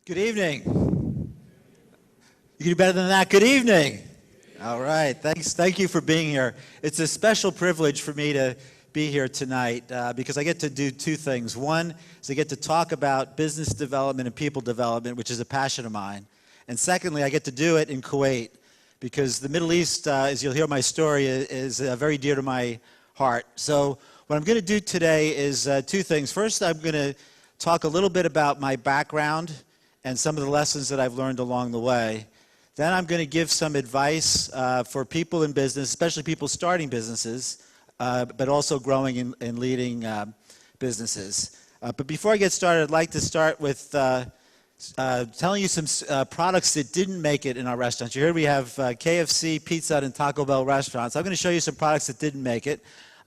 Good evening. You can do better than that. Good evening. All right. Thanks. Thank you for being here. It's a special privilege for me to be here tonight because I get to do two things. One is I get to talk about business development and people development, which is a passion of mine. And secondly, I get to do it in Kuwait because the Middle East, as you'll hear my story, is very dear to my heart. So what I'm going to do today is two things. First, I'm going to talk a little bit about my background and some of the lessons that I've learned along the way. Then I'm going to give some advice for people in business, especially people starting businesses, but also growing and leading businesses. But before I get started, I'd like to start with telling you some products that didn't make it in our restaurants. You heard we have KFC, Pizza Hut, and Taco Bell restaurants. I'm going to show you some products that didn't make it.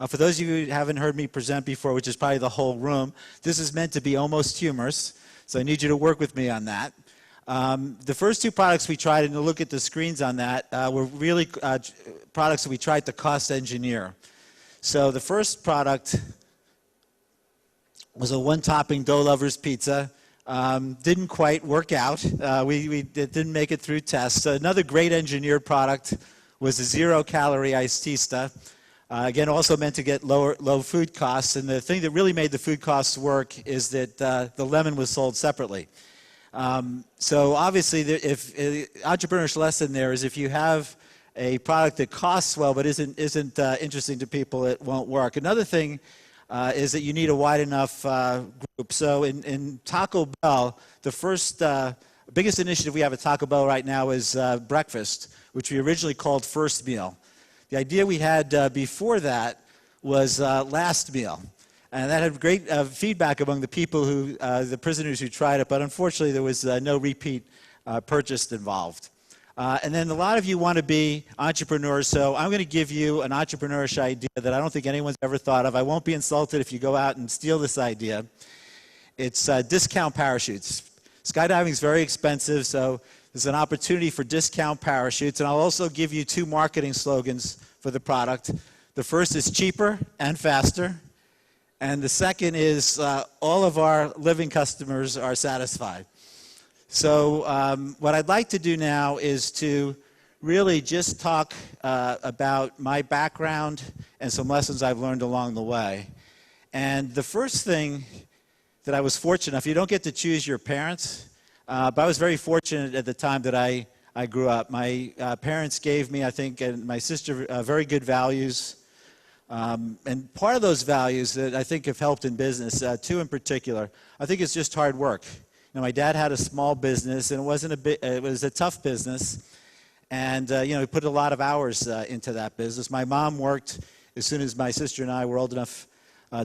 For those of you who haven't heard me present before, which is probably the whole room, this is meant to be almost humorous. So I need you to work with me on that. The first two products we tried, and you'll look at the screens on that, were really products that we tried to cost engineer. So the first product was a one-topping dough lover's pizza. Didn't quite work out. It didn't make it through tests. Another great engineered product was a zero-calorie iced tea. Again, also meant to get low food costs. And the thing that really made the food costs work is that the lemon was sold separately. So obviously, if entrepreneur's lesson there is if you have a product that costs well but isn't interesting to people, it won't work. Another thing is that you need a wide enough group. So in Taco Bell, the first biggest initiative we have at Taco Bell right now is breakfast, which we originally called First Meal. The idea we had before that was last meal. And that had great feedback among the people the prisoners who tried it, but unfortunately there was no repeat purchase involved. And then a lot of you want to be entrepreneurs, so I'm going to give you an entrepreneurish idea that I don't think anyone's ever thought of. I won't be insulted if you go out and steal this idea. It's discount parachutes. Skydiving is very expensive, so there's an opportunity for discount parachutes, and I'll also give you two marketing slogans for the product. The first is cheaper and faster, and the second is all of our living customers are satisfied. So what I'd like to do now is to really just talk about my background and some lessons I've learned along the way. And the first thing that I was fortunate enough, you don't get to choose your parents, but I was very fortunate at the time that I grew up. My parents gave me, I think, and my sister, very good values. And part of those values that I think have helped in business, two in particular, I think it's just hard work. You know, my dad had a small business, and it was a tough business. And, he put a lot of hours into that business. My mom worked as soon as my sister and I were old enough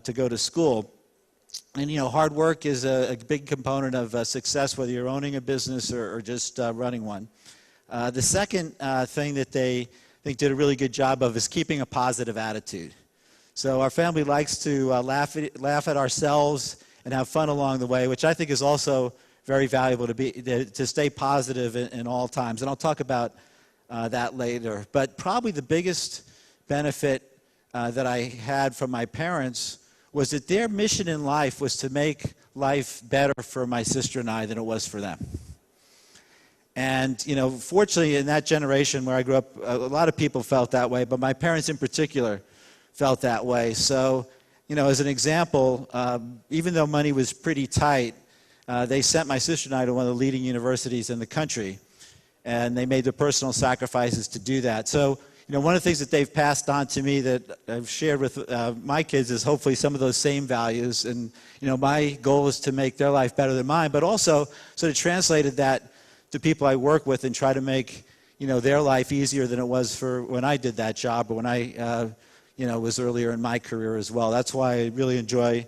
to go to school. And, hard work is a big component of success, whether you're owning a business or just running one. The second thing that they think did a really good job of is keeping a positive attitude. So our family likes to laugh at ourselves and have fun along the way, which I think is also very valuable to stay positive in all times. And I'll talk about that later. But probably the biggest benefit that I had from my parents was that their mission in life was to make life better for my sister and I than it was for them. And, fortunately in that generation where I grew up, a lot of people felt that way, but my parents in particular felt that way. So, as an example, even though money was pretty tight, they sent my sister and I to one of the leading universities in the country, and they made the personal sacrifices to do that. So, one of the things that they've passed on to me that I've shared with my kids is hopefully some of those same values. And, my goal is to make their life better than mine, but also sort of translated that to people I work with and try to make, their life easier than it was for when I did that job or when I, was earlier in my career as well. That's why I really enjoy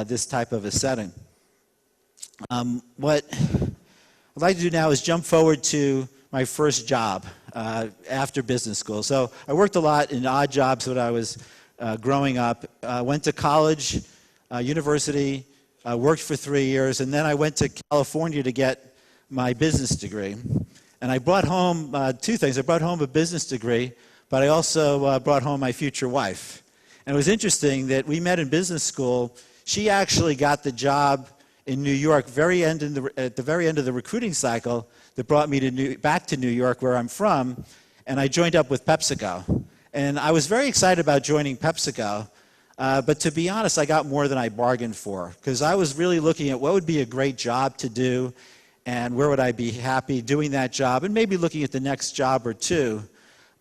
this type of a setting. What I'd like to do now is jump forward to my first job after business school. So I worked a lot in odd jobs when I was growing up. Went to college, university, worked for 3 years, and then I went to California to get my business degree. And I brought home two things. I brought home a business degree, but I also brought home my future wife. And it was interesting that we met in business school. She actually got the job in New York, at the very end of the recruiting cycle, that brought me back to New York, where I'm from, and I joined up with PepsiCo. And I was very excited about joining PepsiCo, but to be honest, I got more than I bargained for, because I was really looking at what would be a great job to do, and where would I be happy doing that job, and maybe looking at the next job or two.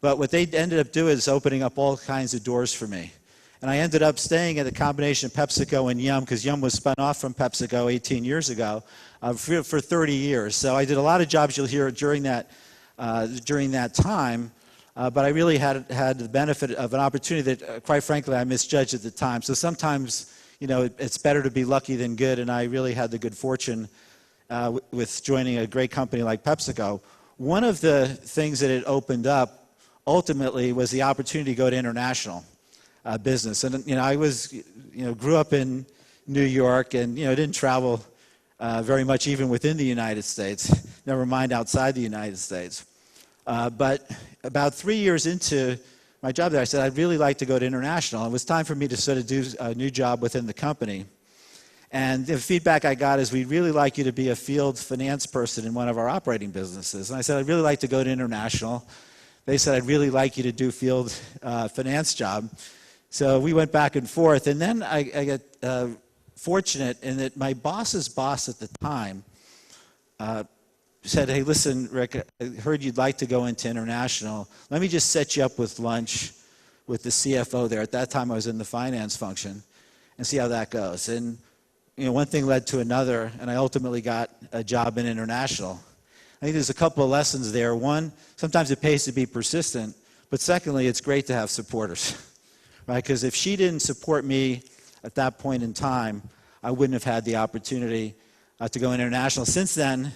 But what they ended up doing is opening up all kinds of doors for me. And I ended up staying at the combination of PepsiCo and Yum, because Yum was spun off from PepsiCo 18 years ago, for 30 years. So I did a lot of jobs you'll hear during that time, but I really had the benefit of an opportunity that, quite frankly, I misjudged at the time. So sometimes, it's better to be lucky than good, and I really had the good fortune with joining a great company like PepsiCo. One of the things that it opened up ultimately was the opportunity to go to international business. And I grew up in New York, and didn't travel very much even within the United States, never mind outside the United States. But about 3 years into my job there, I said I'd really like to go to international. It was time for me to sort of do a new job within the company. And the feedback I got is, we'd really like you to be a field finance person in one of our operating businesses. And I said, I'd really like to go to international. They said, I'd really like you to do field finance job. So we went back and forth. And then I got fortunate in that my boss's boss at the time said, hey, listen, Rick, I heard you'd like to go into international. Let me just set you up with lunch with the CFO there. At that time, I was in the finance function, and see how that goes. And one thing led to another, and I ultimately got a job in international. I think there's a couple of lessons there. One, sometimes it pays to be persistent, but secondly, it's great to have supporters, right? Because if she didn't support me at that point in time, I wouldn't have had the opportunity to go international. Since then,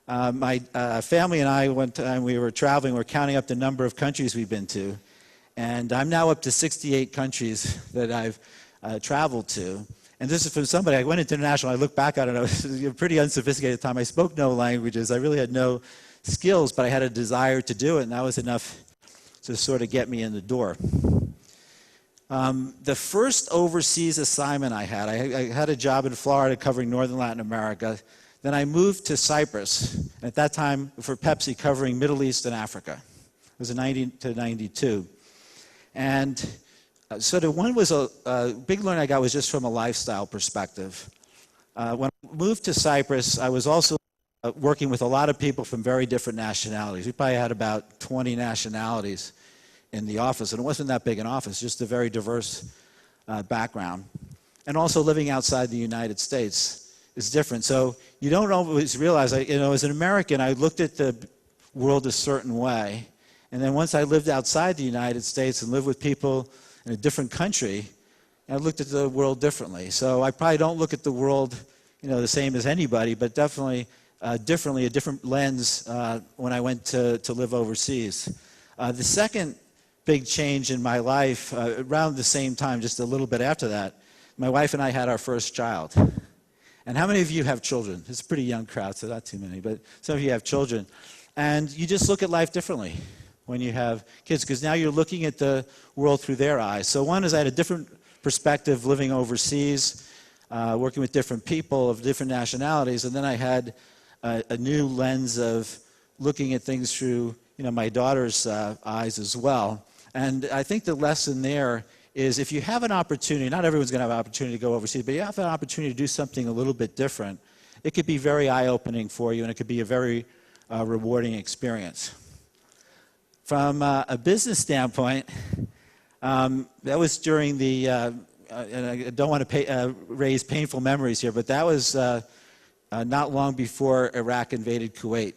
my family and I, one time we were traveling, we were counting up the number of countries we've been to, and I'm now up to 68 countries that I've traveled to. And this is from somebody, I went into international, I look back on it, I was pretty unsophisticated at the time. I spoke no languages, I really had no skills, but I had a desire to do it, and that was enough to sort of get me in the door. The first overseas assignment I had a job in Florida covering Northern Latin America. Then I moved to Cyprus, and at that time for Pepsi, covering Middle East and Africa. It was in 90 to 92. And so the one was a big learning I got was just from a lifestyle perspective. When I moved to Cyprus, I was also working with a lot of people from very different nationalities. We probably had about 20 nationalities in the office, and it wasn't that big an office, just a very diverse background. And also living outside the United States is different. So you don't always realize, as an American, I looked at the world a certain way, and then once I lived outside the United States and lived with people in a different country, I looked at the world differently. So I probably don't look at the world, the same as anybody, but definitely differently, a different lens when I went to live overseas. The second big change in my life, around the same time, just a little bit after that, my wife and I had our first child. And how many of you have children? It's a pretty young crowd, so not too many, but some of you have children. And you just look at life differently when you have kids, because now you're looking at the world through their eyes. So one is I had a different perspective living overseas, working with different people of different nationalities, and then I had a new lens of looking at things through my daughter's eyes as well. And I think the lesson there is, if you have an opportunity, not everyone's going to have an opportunity to go overseas, but you have an opportunity to do something a little bit different, it could be very eye-opening for you, and it could be a very rewarding experience. From a business standpoint, that was during the, and I don't want to raise painful memories here, but that was not long before Iraq invaded Kuwait.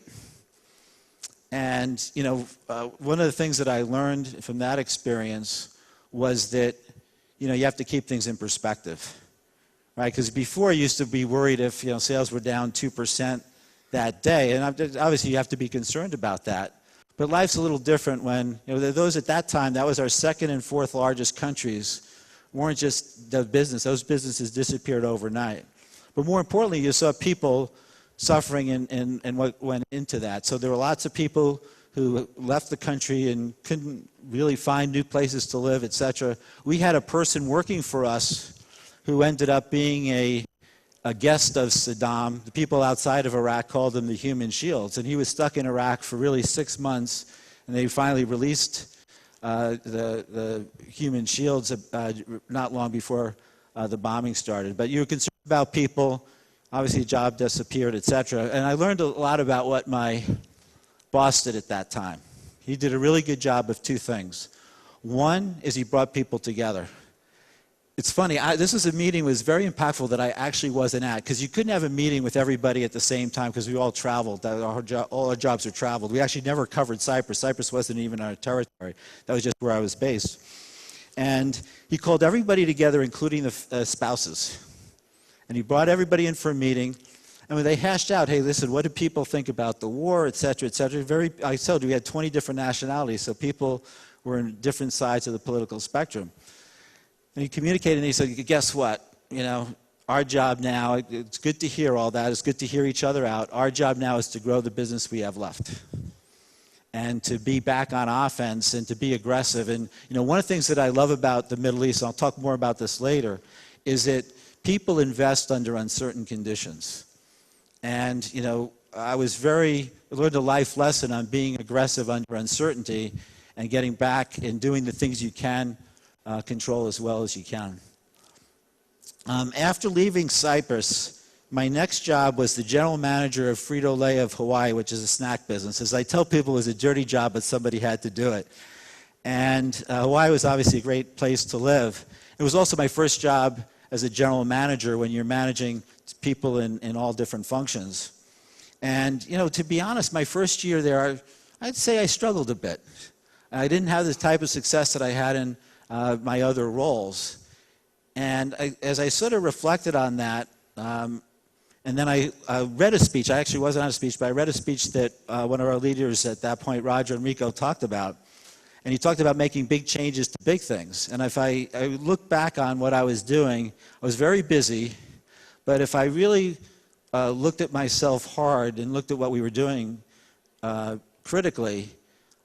And, one of the things that I learned from that experience was that, you have to keep things in perspective, right? Because before I used to be worried if, sales were down 2% that day, and obviously you have to be concerned about that. But life's a little different when, those at that time, that was our second and fourth largest countries, weren't just the business. Those businesses disappeared overnight. But more importantly, you saw people suffering and what went into that. So there were lots of people who left the country and couldn't really find new places to live, etc. We had a person working for us who ended up being a a guest of Saddam. The people outside of Iraq called them the human shields, and he was stuck in Iraq for really 6 months, and they finally released the human shields not long before the bombing started. But you were concerned about people, obviously a job disappeared, etc. And I learned a lot about what my boss did at that time. He did a really good job of two things. One is he brought people together. It's funny, this was a meeting that was very impactful that I actually wasn't at, because you couldn't have a meeting with everybody at the same time because we all traveled. All our jobs were traveled. We actually never covered Cyprus. Cyprus wasn't even our territory. That was just where I was based. And he called everybody together, including the spouses. And he brought everybody in for a meeting. And when they hashed out, hey, listen, what do people think about the war, et cetera, et cetera. I told you we had 20 different nationalities, so people were in different sides of the political spectrum. And he communicated, and he said, guess what? You know, our job now, it's good to hear all that. It's good to hear each other out. Our job now is to grow the business we have left and to be back on offense and to be aggressive. And, you know, one of the things that I love about the Middle East, and I'll talk more about this later, is that people invest under uncertain conditions. And, you know, I learned a life lesson on being aggressive under uncertainty and getting back and doing the things you can control as well as you can. After leaving Cyprus, my next job was the general manager of Frito-Lay of Hawaii, which is a snack business. As I tell people, it was a dirty job, but somebody had to do it. And Hawaii was obviously a great place to live. It was also my first job as a general manager when you're managing people in all different functions. And, you know, to be honest, my first year there, I'd say I struggled a bit. I didn't have the type of success that I had in my other roles. And as I sort of reflected on that, and then I read a speech. I actually wasn't on a speech, but I read a speech that one of our leaders at that point, Roger Enrico, talked about. And he talked about making big changes to big things. And if I look back on what I was doing, I was very busy. But if I really looked at myself hard and looked at what we were doing critically,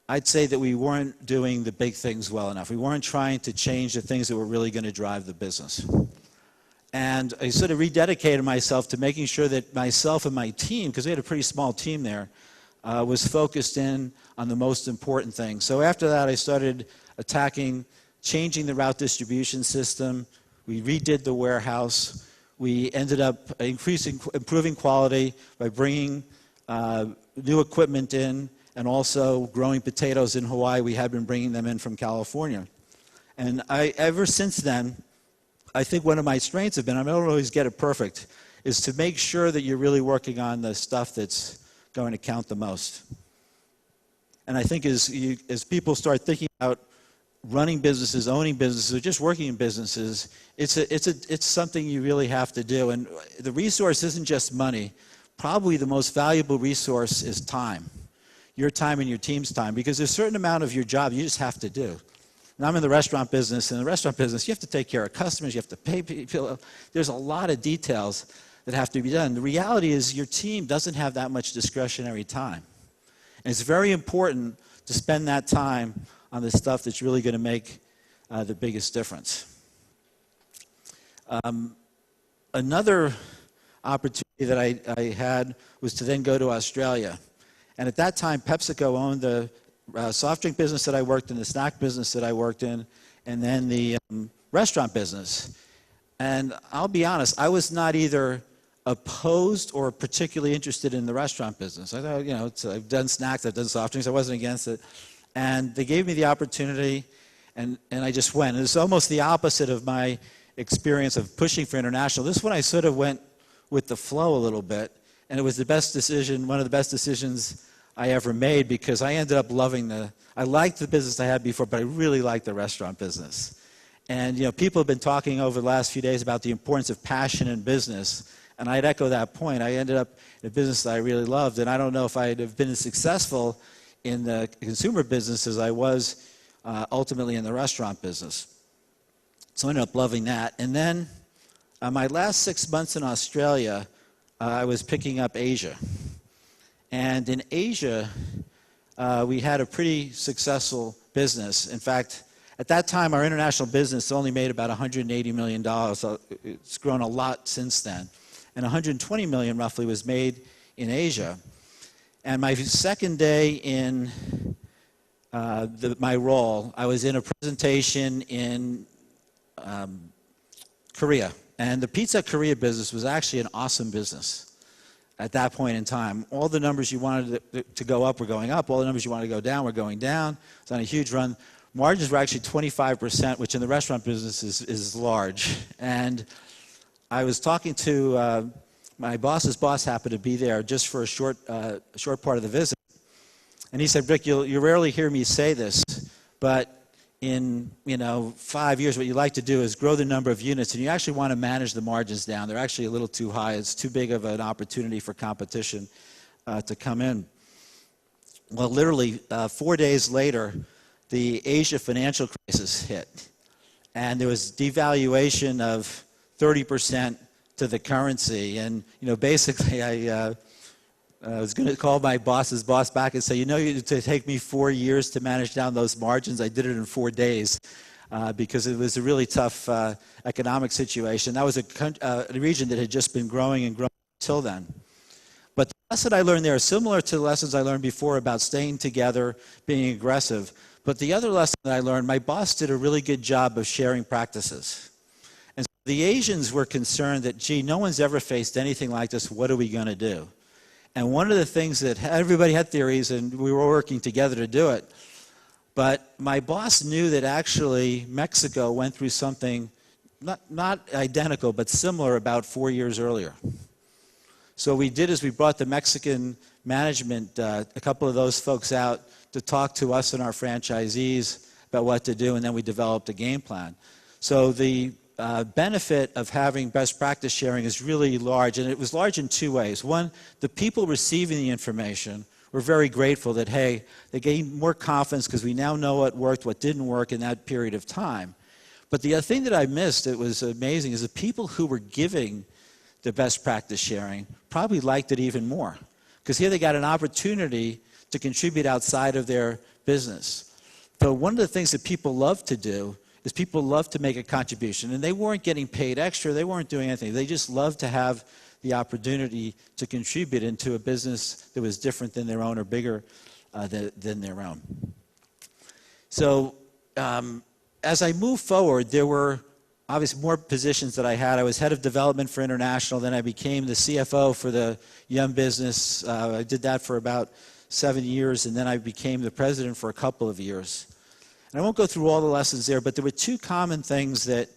I'd say that we weren't doing the big things well enough. We weren't trying to change the things that were really going to drive the business. And I sort of rededicated myself to making sure that myself and my team, because we had a pretty small team there, was focused in on the most important things. So after that, I started changing the route distribution system. We redid the warehouse. We ended up improving quality by bringing new equipment in, and also growing potatoes in Hawaii. We had been bringing them in from California. And ever since then, I think one of my strengths have been, I don't always get it perfect, is to make sure that you're really working on the stuff that's going to count the most. And I think as people start thinking about running businesses, owning businesses, or just working in businesses, it's something you really have to do. And the resource isn't just money. Probably the most valuable resource is time. Your time and your team's time, because there's a certain amount of your job you just have to do. And I'm in the restaurant business. In the restaurant business, you have to take care of customers, you have to pay people. There's a lot of details that have to be done. The reality is your team doesn't have that much discretionary time. And it's very important to spend that time on the stuff that's really going to make the biggest difference. Another opportunity that I had was to then go to Australia. And at that time, PepsiCo owned the soft drink business that I worked in, the snack business that I worked in, and then the restaurant business. And I'll be honest, I was not either opposed or particularly interested in the restaurant business. I thought, you know, I've done snacks, I've done soft drinks, I wasn't against it. And they gave me the opportunity, and I just went. And it's almost the opposite of my experience of pushing for international. This one I sort of went with the flow a little bit. And it was the best decision, one of the best decisions I ever made, because I ended up I liked the business I had before, but I really liked the restaurant business. And, you know, people have been talking over the last few days about the importance of passion in business. And I'd echo that point. I ended up in a business that I really loved. And I don't know if I'd have been as successful in the consumer business as I was ultimately in the restaurant business. So I ended up loving that. And then my last 6 months in Australia, I was picking up Asia. And in Asia, we had a pretty successful business. In fact, at that time, our international business only made about $180 million. So it's grown a lot since then. and 120 million roughly was made in Asia. And my second day in my role, I was in a presentation in Korea. And the Pizza Korea business was actually an awesome business at that point in time. All the numbers you wanted to go up were going up. All the numbers you wanted to go down were going down. It was on a huge run. Margins were actually 25%, which in the restaurant business is large. And I was talking to my boss's boss, happened to be there just for a short part of the visit. And he said, Rick, you rarely hear me say this, but in 5 years, what you like to do is grow the number of units, and you actually want to manage the margins down. They're actually a little too high. It's too big of an opportunity for competition to come in. Well, literally 4 days later, the Asia financial crisis hit, and there was devaluation of 30% to the currency. And basically, I was going to call my boss's boss back and say, it take me 4 years to manage down those margins. I did it in 4 days because it was a really tough economic situation. That was a region that had just been growing and growing until then. But the lesson I learned there is similar to the lessons I learned before about staying together, being aggressive. But the other lesson that I learned, my boss did a really good job of sharing practices. And so the Asians were concerned that, gee, no one's ever faced anything like this. What are we going to do? And one of the things that everybody had theories, and we were working together to do it. But my boss knew that actually Mexico went through something not identical, but similar about 4 years earlier. So what we did is we brought the Mexican management, a couple of those folks out to talk to us and our franchisees about what to do, and then we developed a game plan. So the benefit of having best practice sharing is really large, and it was large in two ways. One, the people receiving the information were very grateful that, hey, they gained more confidence because we now know what worked, what didn't work in that period of time. But the other thing that I missed, it was amazing, is the people who were giving the best practice sharing probably liked it even more, because here they got an opportunity to contribute outside of their business. So one of the things that people love to do is people love to make a contribution, and they weren't getting paid extra, they weren't doing anything. They just loved to have the opportunity to contribute into a business that was different than their own or bigger than their own. So as I moved forward, there were obviously more positions that I had. I was head of development for international, then I became the CFO for the Yum business. I did that for about 7 years, and then I became the president for a couple of years. And I won't go through all the lessons there, but there were two common things that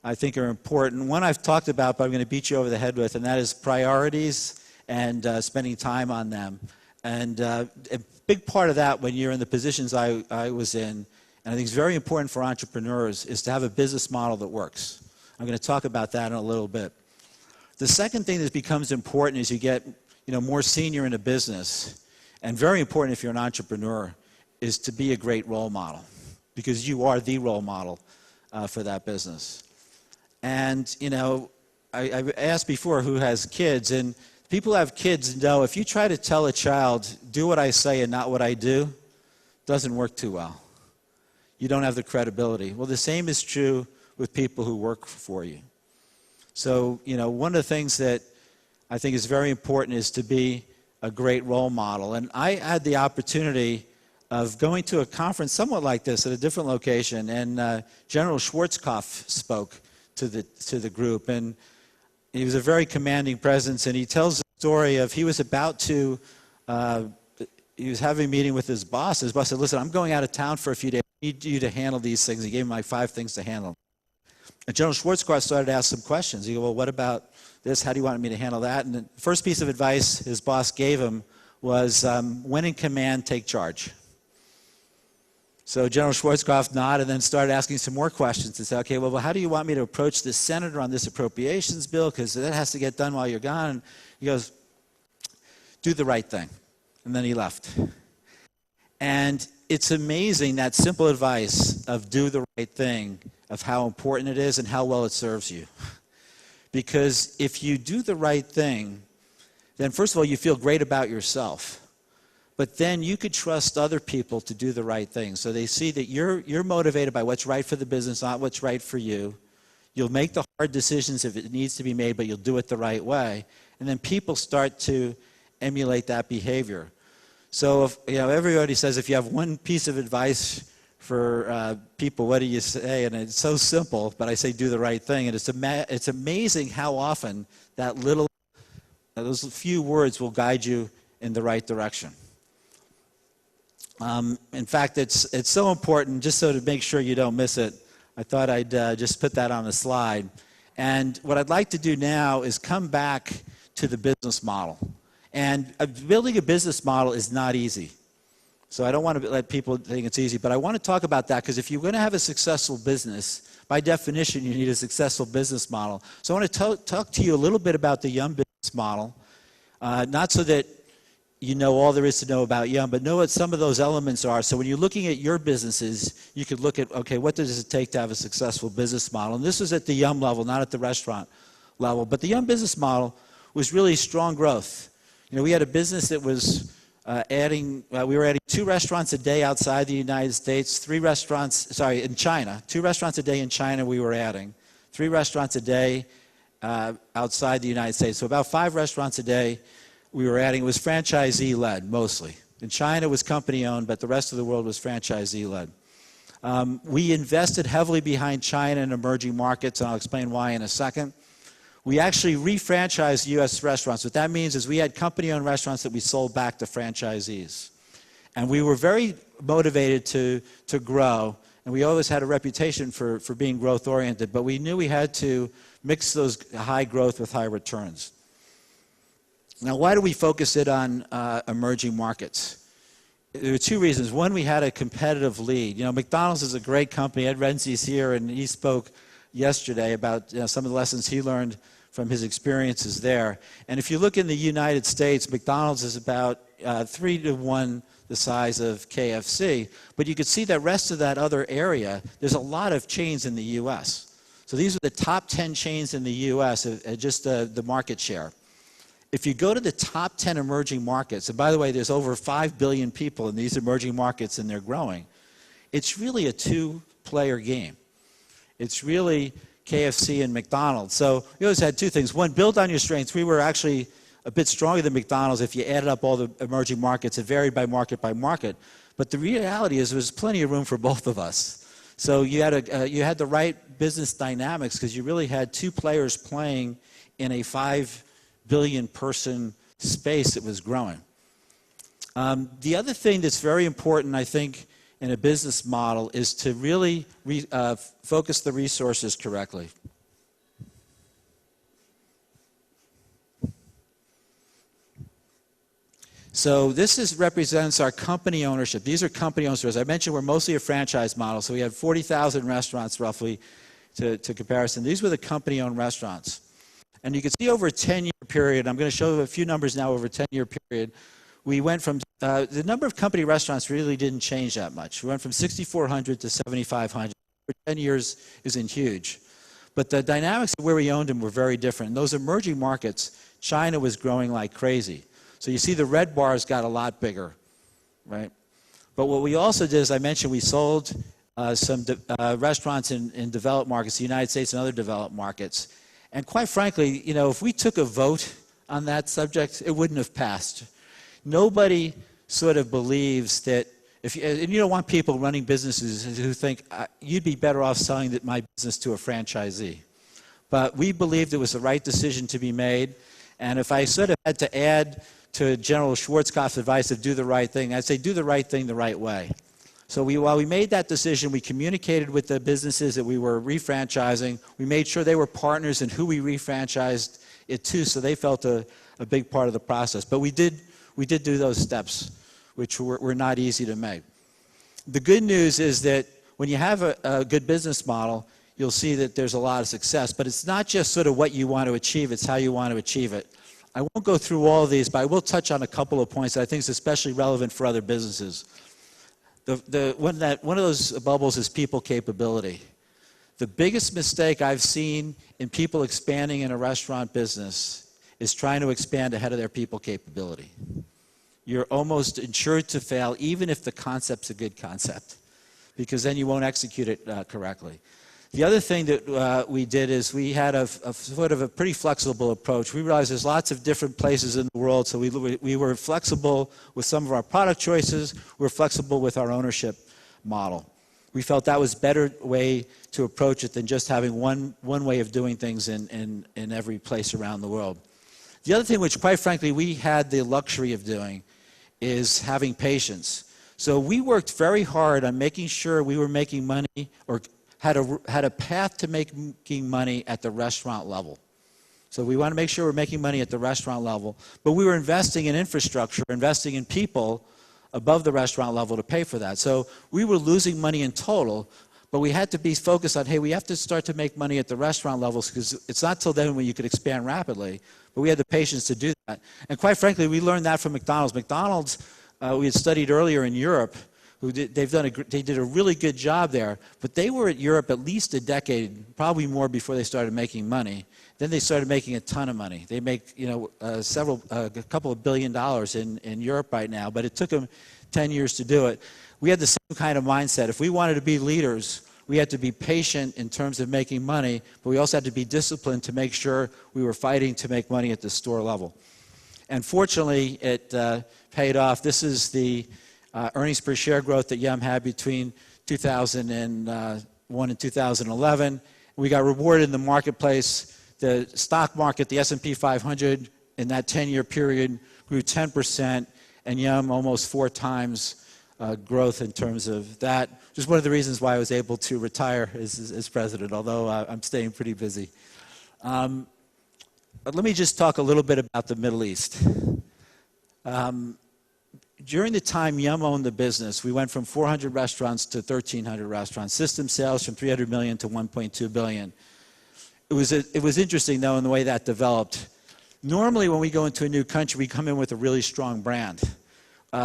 I think are important. One I've talked about, but I'm going to beat you over the head with, and that is priorities and spending time on them. And a big part of that when you're in the positions I was in, and I think it's very important for entrepreneurs, is to have a business model that works. I'm going to talk about that in a little bit. The second thing that becomes important as you get more senior in a business, and very important if you're an entrepreneur, is to be a great role model, because you are the role model for that business. And, I asked before who has kids, and people who have kids know if you try to tell a child, do what I say and not what I do, it doesn't work too well. You don't have the credibility. Well, the same is true with people who work for you. So, one of the things that I think is very important is to be a great role model. And I had the opportunity of going to a conference somewhat like this at a different location, and General Schwarzkopf spoke to the group, and he was a very commanding presence, and he tells the story of he was about to, he was having a meeting with his boss. His boss said, listen, I'm going out of town for a few days. I need you to handle these things. He gave him like 5 things to handle. And General Schwarzkopf started to ask some questions. He go, well, what about this? How do you want me to handle that? And the first piece of advice his boss gave him was, when in command, take charge. So General Schwarzkopf nodded and then started asking some more questions and said, okay, well, how do you want me to approach this senator on this appropriations bill? Because that has to get done while you're gone. And he goes, do the right thing. And then he left. And it's amazing, that simple advice of do the right thing, of how important it is and how well it serves you. Because if you do the right thing, then first of all, you feel great about yourself. But then you could trust other people to do the right thing. So they see that you're motivated by what's right for the business, not what's right for you. You'll make the hard decisions if it needs to be made, but you'll do it the right way. And then people start to emulate that behavior. So if, everybody says if you have one piece of advice for people, what do you say? And it's so simple, but I say do the right thing. And it's amazing how often those few words will guide you in the right direction. In fact, it's so important, just so to make sure you don't miss it, I thought I'd just put that on the slide. And what I'd like to do now is come back to the business model. And building a business model is not easy. So I don't want to let people think it's easy, but I want to talk about that because if you're going to have a successful business, by definition, you need a successful business model. So I want to talk to you a little bit about the Yum business model, not so that you know all there is to know about Yum, but know what some of those elements are. So when you're looking at your businesses, you could look at, okay, what does it take to have a successful business model? And this was at the Yum level, not at the restaurant level. But the Yum business model was really strong growth. We had a business that was we were adding 2 restaurants a day outside the United States, in China. 2 restaurants a day in China we were adding, 3 restaurants a day outside the United States. So about 5 restaurants a day we were adding. It was franchisee-led mostly. In China it was company-owned, but the rest of the world was franchisee-led. We invested heavily behind China and emerging markets, and I'll explain why in a second. We actually refranchised U.S. restaurants. What that means is we had company-owned restaurants that we sold back to franchisees. And we were very motivated to grow, and we always had a reputation for being growth-oriented, but we knew we had to mix those high growth with high returns. Now, why do we focus it on emerging markets? There were 2 reasons. One, we had a competitive lead. McDonald's is a great company. Ed Renzi's here, and he spoke yesterday about some of the lessons he learned from his experiences there. And if you look in the United States, McDonald's is about 3 to 1 the size of KFC. But you could see that rest of that other area, there's a lot of chains in the U.S. So these are the top 10 chains in the U.S. at just the market share. If you go to the top 10 emerging markets, and by the way, there's over 5 billion people in these emerging markets and they're growing, it's really a 2-player game. It's really KFC and McDonald's. So we always had 2 things. One, build on your strengths. We were actually a bit stronger than McDonald's if you added up all the emerging markets. It varied by market by market. But the reality is there was plenty of room for both of us. So you had the right business dynamics because you really had 2 players playing in a 5 billion person space that was growing. The other thing that's very important, I think, in a business model is to really focus the resources correctly. So this represents our company ownership. These are company owned stores. I mentioned we're mostly a franchise model, so we had 40,000 restaurants roughly to comparison. These were the company owned restaurants. And you can see over a 10-year period, I'm going to show a few numbers now over a 10-year period, we went from, the number of company restaurants really didn't change that much. We went from 6,400 to 7,500. For 10 years isn't huge. But the dynamics of where we owned them were very different. In those emerging markets, China was growing like crazy. So you see the red bars got a lot bigger, right? But what we also did, as I mentioned, we sold some restaurants in developed markets, the United States and other developed markets. And quite frankly, if we took a vote on that subject, it wouldn't have passed. Nobody sort of believes that, and you don't want people running businesses who think, you'd be better off selling my business to a franchisee. But we believed it was the right decision to be made. And if I sort of had to add to General Schwarzkopf's advice of do the right thing, I'd say do the right thing the right way. So while we made that decision, we communicated with the businesses that we were refranchising. We made sure they were partners in who we refranchised it to, so they felt a big part of the process. But we did do those steps, which were not easy to make. The good news is that when you have a good business model, you'll see that there's a lot of success. But it's not just sort of what you want to achieve, it's how you want to achieve it. I won't go through all of these, but I will touch on a couple of points that I think is especially relevant for other businesses. One of those bubbles is people capability. The biggest mistake I've seen in people expanding in a restaurant business is trying to expand ahead of their people capability. You're almost insured to fail, even if the concept's a good concept, because then you won't execute it correctly. The other thing that we did is we had a sort of a pretty flexible approach. We realized there's lots of different places in the world, so we were flexible with some of our product choices. We were flexible with our ownership model. We felt that was a better way to approach it than just having one way of doing things in every place around the world. The other thing, which quite frankly we had the luxury of doing, is having patience. So we worked very hard on making sure we were making money or had a path to making money at the restaurant level. So we want to make sure we're making money at the restaurant level, but we were investing in infrastructure, investing in people above the restaurant level to pay for that. So we were losing money in total, but we had to be focused on, hey, we have to start to make money at the restaurant levels because it's not till then when you could expand rapidly, but we had the patience to do that. And quite frankly, we learned that from McDonald's. McDonald's, we had studied earlier in Europe, they did a really good job there, but they were at Europe at least a decade, probably more, before they started making money. Then they started making a ton of money. They make a couple of $1 billion in Europe right now, but it took them 10 years to do it. We had the same kind of mindset. If we wanted to be leaders, we had to be patient in terms of making money, but we also had to be disciplined to make sure we were fighting to make money at the store level. And fortunately, it paid off. This is the earnings per share growth that Yum had between 2001 and 2011. We got rewarded in the marketplace. The stock market, the S&P 500, in that 10-year period grew 10%, and Yum almost 4 times growth in terms of that. Just one of the reasons why I was able to retire as president, although I'm staying pretty busy. But let me just talk a little bit about the Middle East. During the time Yum owned the business, we went from 400 restaurants to 1,300 restaurants. System sales from $300 million to $1.2 billion. It was interesting, though, in the way that developed. Normally, when we go into a new country, we come in with a really strong brand.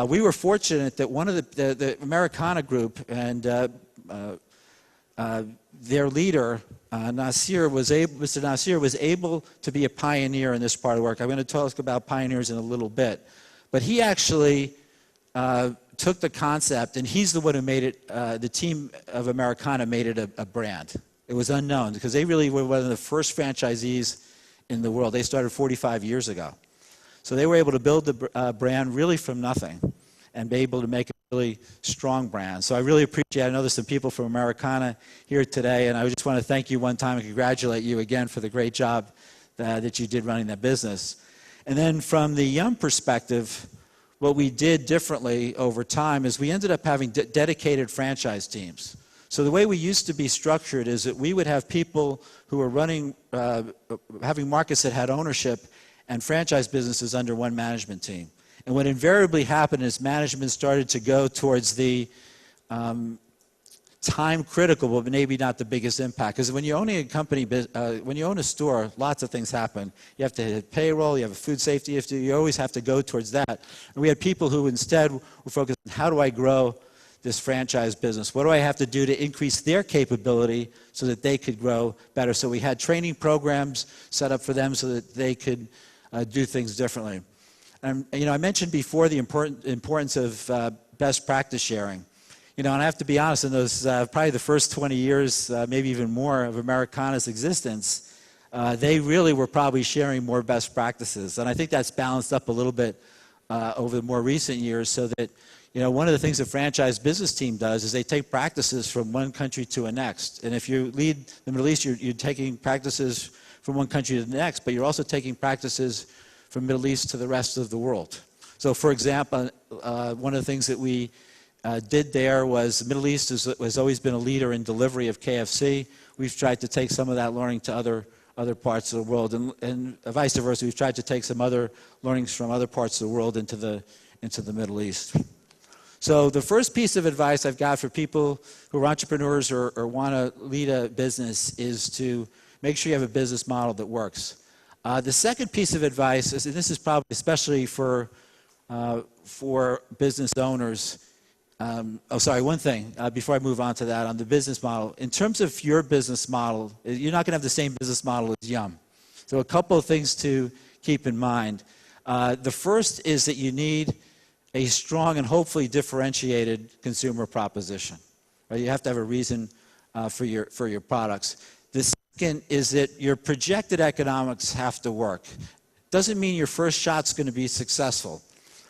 We were fortunate that one of the Americana group and their leader, Mr. Nasir, was able to be a pioneer in this part of work. I'm going to talk about pioneers in a little bit. But he actually took the concept, and he's the one who made it, the team of Americana made it a brand. It was unknown because they really were one of the first franchisees in the world. They started 45 years ago. So they were able to build the brand really from nothing and be able to make a really strong brand. So I really appreciate it. I know there's some people from Americana here today, and I just want to thank you one time and congratulate you again for the great job that you did running that business. And then from the Yum perspective, what we did differently over time is we ended up having dedicated franchise teams. So the way we used to be structured is that we would have people who were running, having markets that had ownership and franchise businesses under one management team. And what invariably happened is management started to go towards the time critical, but maybe not the biggest impact. Because when you're owning a company, when you own a store, lots of things happen. You have to hit payroll, you have a food safety, you always have to go towards that. And we had people who instead were focused on how do I grow this franchise business? What do I have to do to increase their capability so that they could grow better? So we had training programs set up for them so that they could do things differently. And I mentioned before the importance of best practice sharing. And I have to be honest, in those probably the first 20 years, maybe even more, of Americana's existence, they really were probably sharing more best practices. And I think that's balanced up a little bit over the more recent years so that, one of the things the franchise business team does is they take practices from one country to the next. And if you lead the Middle East, you're taking practices from one country to the next, but you're also taking practices from Middle East to the rest of the world. So, for example, one of the things that we did there was the Middle East has always been a leader in delivery of KFC. We've tried to take some of that learning to other parts of the world, and vice versa. We've tried to take some other learnings from other parts of the world into the Middle East. So the first piece of advice I've got for people who are entrepreneurs or want to lead a business is to make sure you have a business model that works. The second piece of advice is, and this is probably especially for business owners. One thing before I move on to that on the business model. In terms of your business model, you're not going to have the same business model as Yum. So a couple of things to keep in mind. The first is that you need a strong and hopefully differentiated consumer proposition. Right? You have to have a reason for your products. The second is that your projected economics have to work. Doesn't mean your first shot's going to be successful.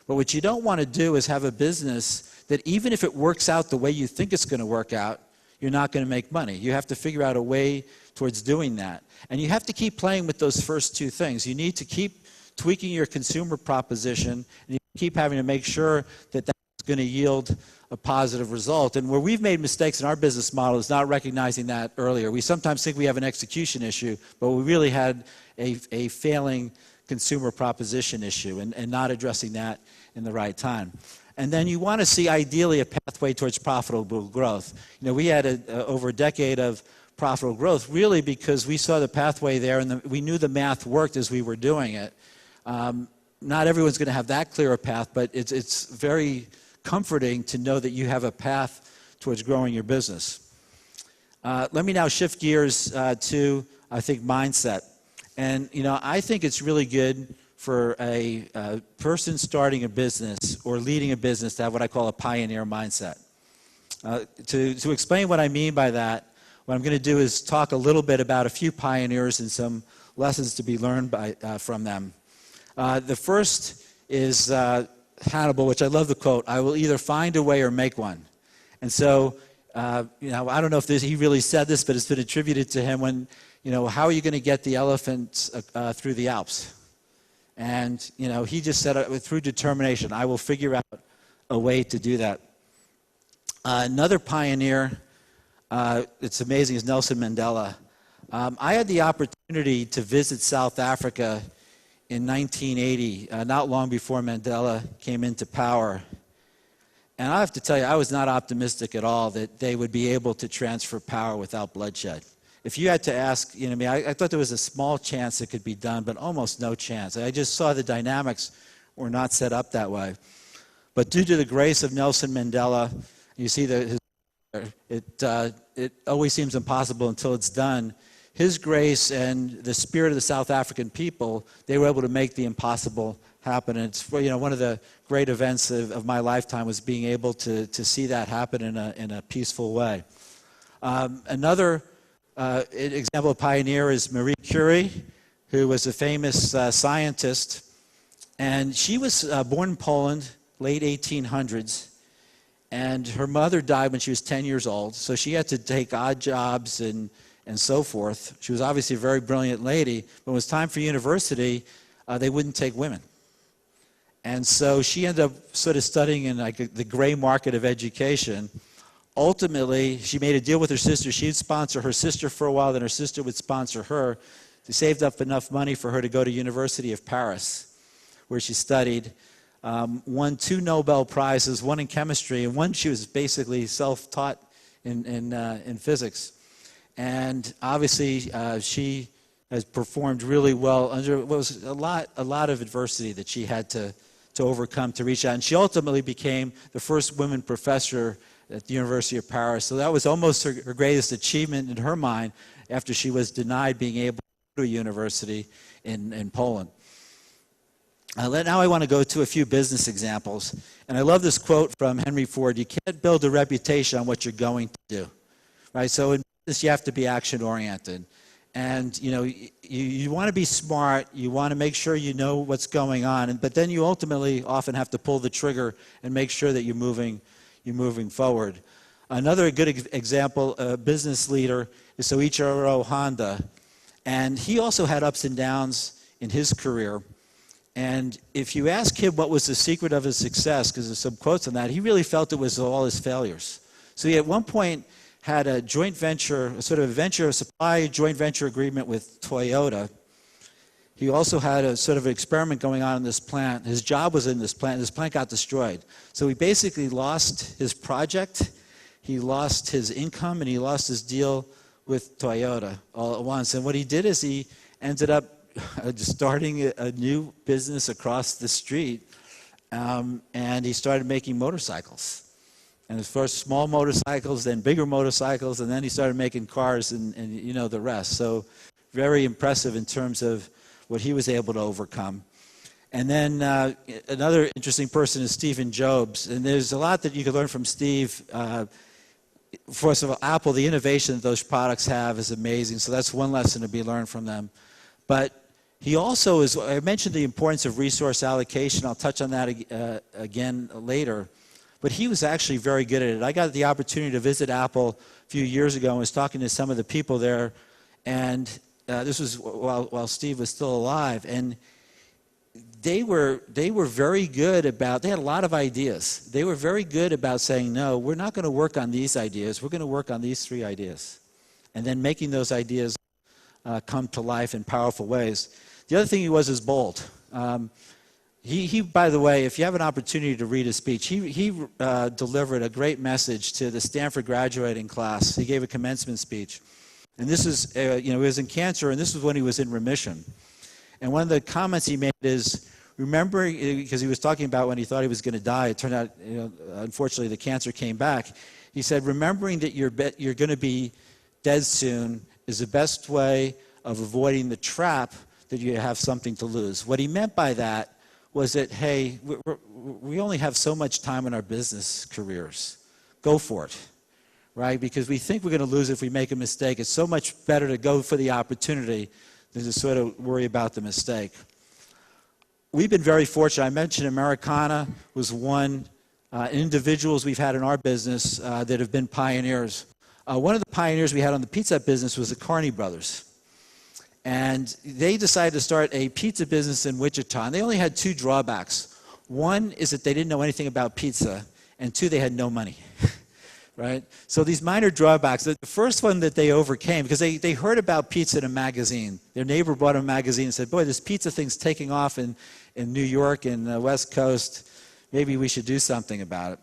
But what you don't want to do is have a business that even if it works out the way you think it's going to work out, you're not going to make money. You have to figure out a way towards doing that. And you have to keep playing with those first two things. You need to keep tweaking your consumer proposition, and you keep having to make sure that that's going to yield a positive result. And where we've made mistakes in our business model is not recognizing that earlier. We sometimes think we have an execution issue, but we really had a failing consumer proposition issue and not addressing that in the right time. And then you want to see ideally a pathway towards profitable growth. We had over a decade of profitable growth really because we saw the pathway there and we knew the math worked as we were doing it. Not everyone's going to have that clear a path, but it's very comforting to know that you have a path towards growing your business. Let me now shift gears to, I think, mindset. And, I think it's really good for a person starting a business or leading a business to have what I call a pioneer mindset. To explain what I mean by that, what I'm going to do is talk a little bit about a few pioneers and some lessons to be learned from them. The first is Hannibal, which I love the quote, "I will either find a way or make one." And so, I don't know if he really said this, but it's been attributed to him when, how are you going to get the elephants through the Alps? And, he just said, through determination, I will figure out a way to do that. Another pioneer, it's amazing, is Nelson Mandela. I had the opportunity to visit South Africa in 1980, not long before Mandela came into power. And I have to tell you, I was not optimistic at all that they would be able to transfer power without bloodshed. If you had to ask, I thought there was a small chance it could be done, but almost no chance. I just saw the dynamics were not set up that way. But due to the grace of Nelson Mandela, you see that it always seems impossible until it's done. His grace and the spirit of the South African people, they were able to make the impossible happen. And it's one of the great events of my lifetime was being able to see that happen in a peaceful way. Another example of pioneer is Marie Curie, who was a famous scientist. And she was born in Poland, late 1800s. And her mother died when she was 10 years old. So she had to take odd jobs and so forth. She was obviously a very brilliant lady. But when it was time for university, they wouldn't take women. And so she ended up sort of studying in the gray market of education. Ultimately, she made a deal with her sister. She'd sponsor her sister for a while, then her sister would sponsor her. They saved up enough money for her to go to University of Paris, where she studied, won 2 Nobel Prizes, one in chemistry, and one she was basically self-taught in physics. And obviously, she has performed really well under what was a lot of adversity that she had to overcome to reach out. And she ultimately became the first woman professor at the University of Paris. So that was almost her greatest achievement in her mind after she was denied being able to go to a university in Poland. Now I want to go to a few business examples. And I love this quote from Henry Ford: "You can't build a reputation on what you're going to do." Right? So in business, you have to be action-oriented. And, you want to be smart. You want to make sure you know what's going on. But then you ultimately often have to pull the trigger and make sure that you're moving forward. Another good example, a business leader, is Soichiro Honda. And he also had ups and downs in his career. And if you ask him what was the secret of his success, because there's some quotes on that, he really felt it was all his failures. So he at one point had a joint venture, a sort of a supply joint venture agreement with Toyota. He also had a sort of experiment going on in this plant. His job was in this plant. And this plant got destroyed. So he basically lost his project, he lost his income, and he lost his deal with Toyota all at once. And what he did is he ended up starting a new business across the street, and he started making motorcycles. And first small motorcycles, then bigger motorcycles, and then he started making cars and the rest. So very impressive in terms of what he was able to overcome. And then another interesting person is Stephen Jobs. And there's a lot that you can learn from Steve. first of all, Apple, the innovation that those products have is amazing. So that's one lesson to be learned from them. But he also is, I mentioned the importance of resource allocation. I'll touch on that again later. But he was actually very good at it. I got the opportunity to visit Apple a few years ago and was talking to some of the people there. And this was while Steve was still alive. And they were very good about, they had a lot of ideas. They were very good about saying, no, we're not going to work on these ideas. We're going to work on these 3 ideas. And then making those ideas come to life in powerful ways. The other thing he was is bold. He, by the way, if you have an opportunity to read his speech, he delivered a great message to the Stanford graduating class. He gave a commencement speech. And this is, he was in cancer, and this was when he was in remission. And one of the comments he made is, remember, because he was talking about when he thought he was going to die, it turned out, unfortunately, the cancer came back. He said, remembering that you're going to be dead soon is the best way of avoiding the trap that you have something to lose. What he meant by that was that, hey, we only have so much time in our business careers. Go for it, right? Because we think we're going to lose if we make a mistake. It's so much better to go for the opportunity than to sort of worry about the mistake. We've been very fortunate. I mentioned Americana was one. Individuals we've had in our business that have been pioneers. One of the pioneers we had on the pizza business was the Carney brothers. And they decided to start a pizza business in Wichita. And they only had 2 drawbacks. One is that they didn't know anything about pizza. And 2, they had no money. Right? So these minor drawbacks. The first one that they overcame, because they heard about pizza in a magazine. Their neighbor bought a magazine and said, boy, this pizza thing's taking off in New York and the West Coast. Maybe we should do something about it.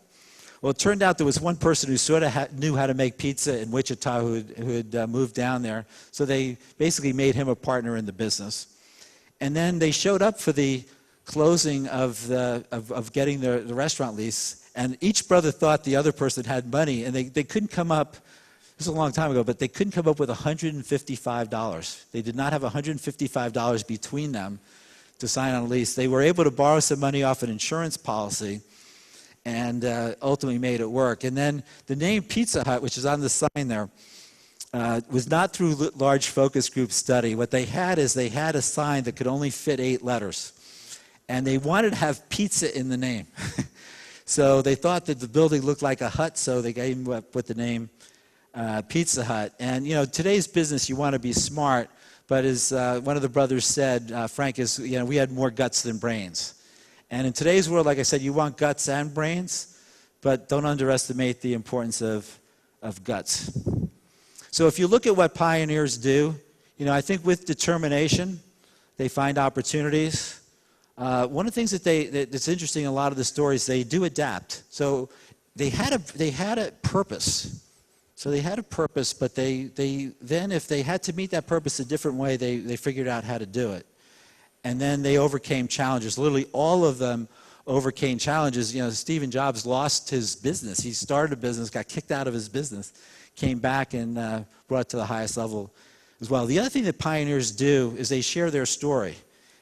Well, it turned out there was one person who sort of knew how to make pizza in Wichita who had moved down there. So they basically made him a partner in the business. And then they showed up for the closing of getting the restaurant lease. And each brother thought the other person had money. And they couldn't come up, this was a long time ago, but they couldn't come up with $155. They did not have $155 between them to sign on a lease. They were able to borrow some money off an insurance policy and ultimately made it work. And then the name Pizza Hut, which is on the sign there, was not through large focus group study. What they had is they had a sign that could only fit 8 letters. And they wanted to have pizza in the name. So they thought that the building looked like a hut, so they came up with the name Pizza Hut. And, today's business, you want to be smart. But as one of the brothers said, Frank, we had more guts than brains. And in today's world, like I said, you want guts and brains, but don't underestimate the importance of guts. So if you look at what pioneers do, I think with determination, they find opportunities. One of the things that's interesting in a lot of the stories, they do adapt. So they had a purpose. So they had a purpose, but they then, if they had to meet that purpose a different way, they figured out how to do it. And then they overcame challenges. Literally all of them overcame challenges. Steve Jobs lost his business. He started a business, got kicked out of his business, came back and brought it to the highest level as well. The other thing that pioneers do is they share their story.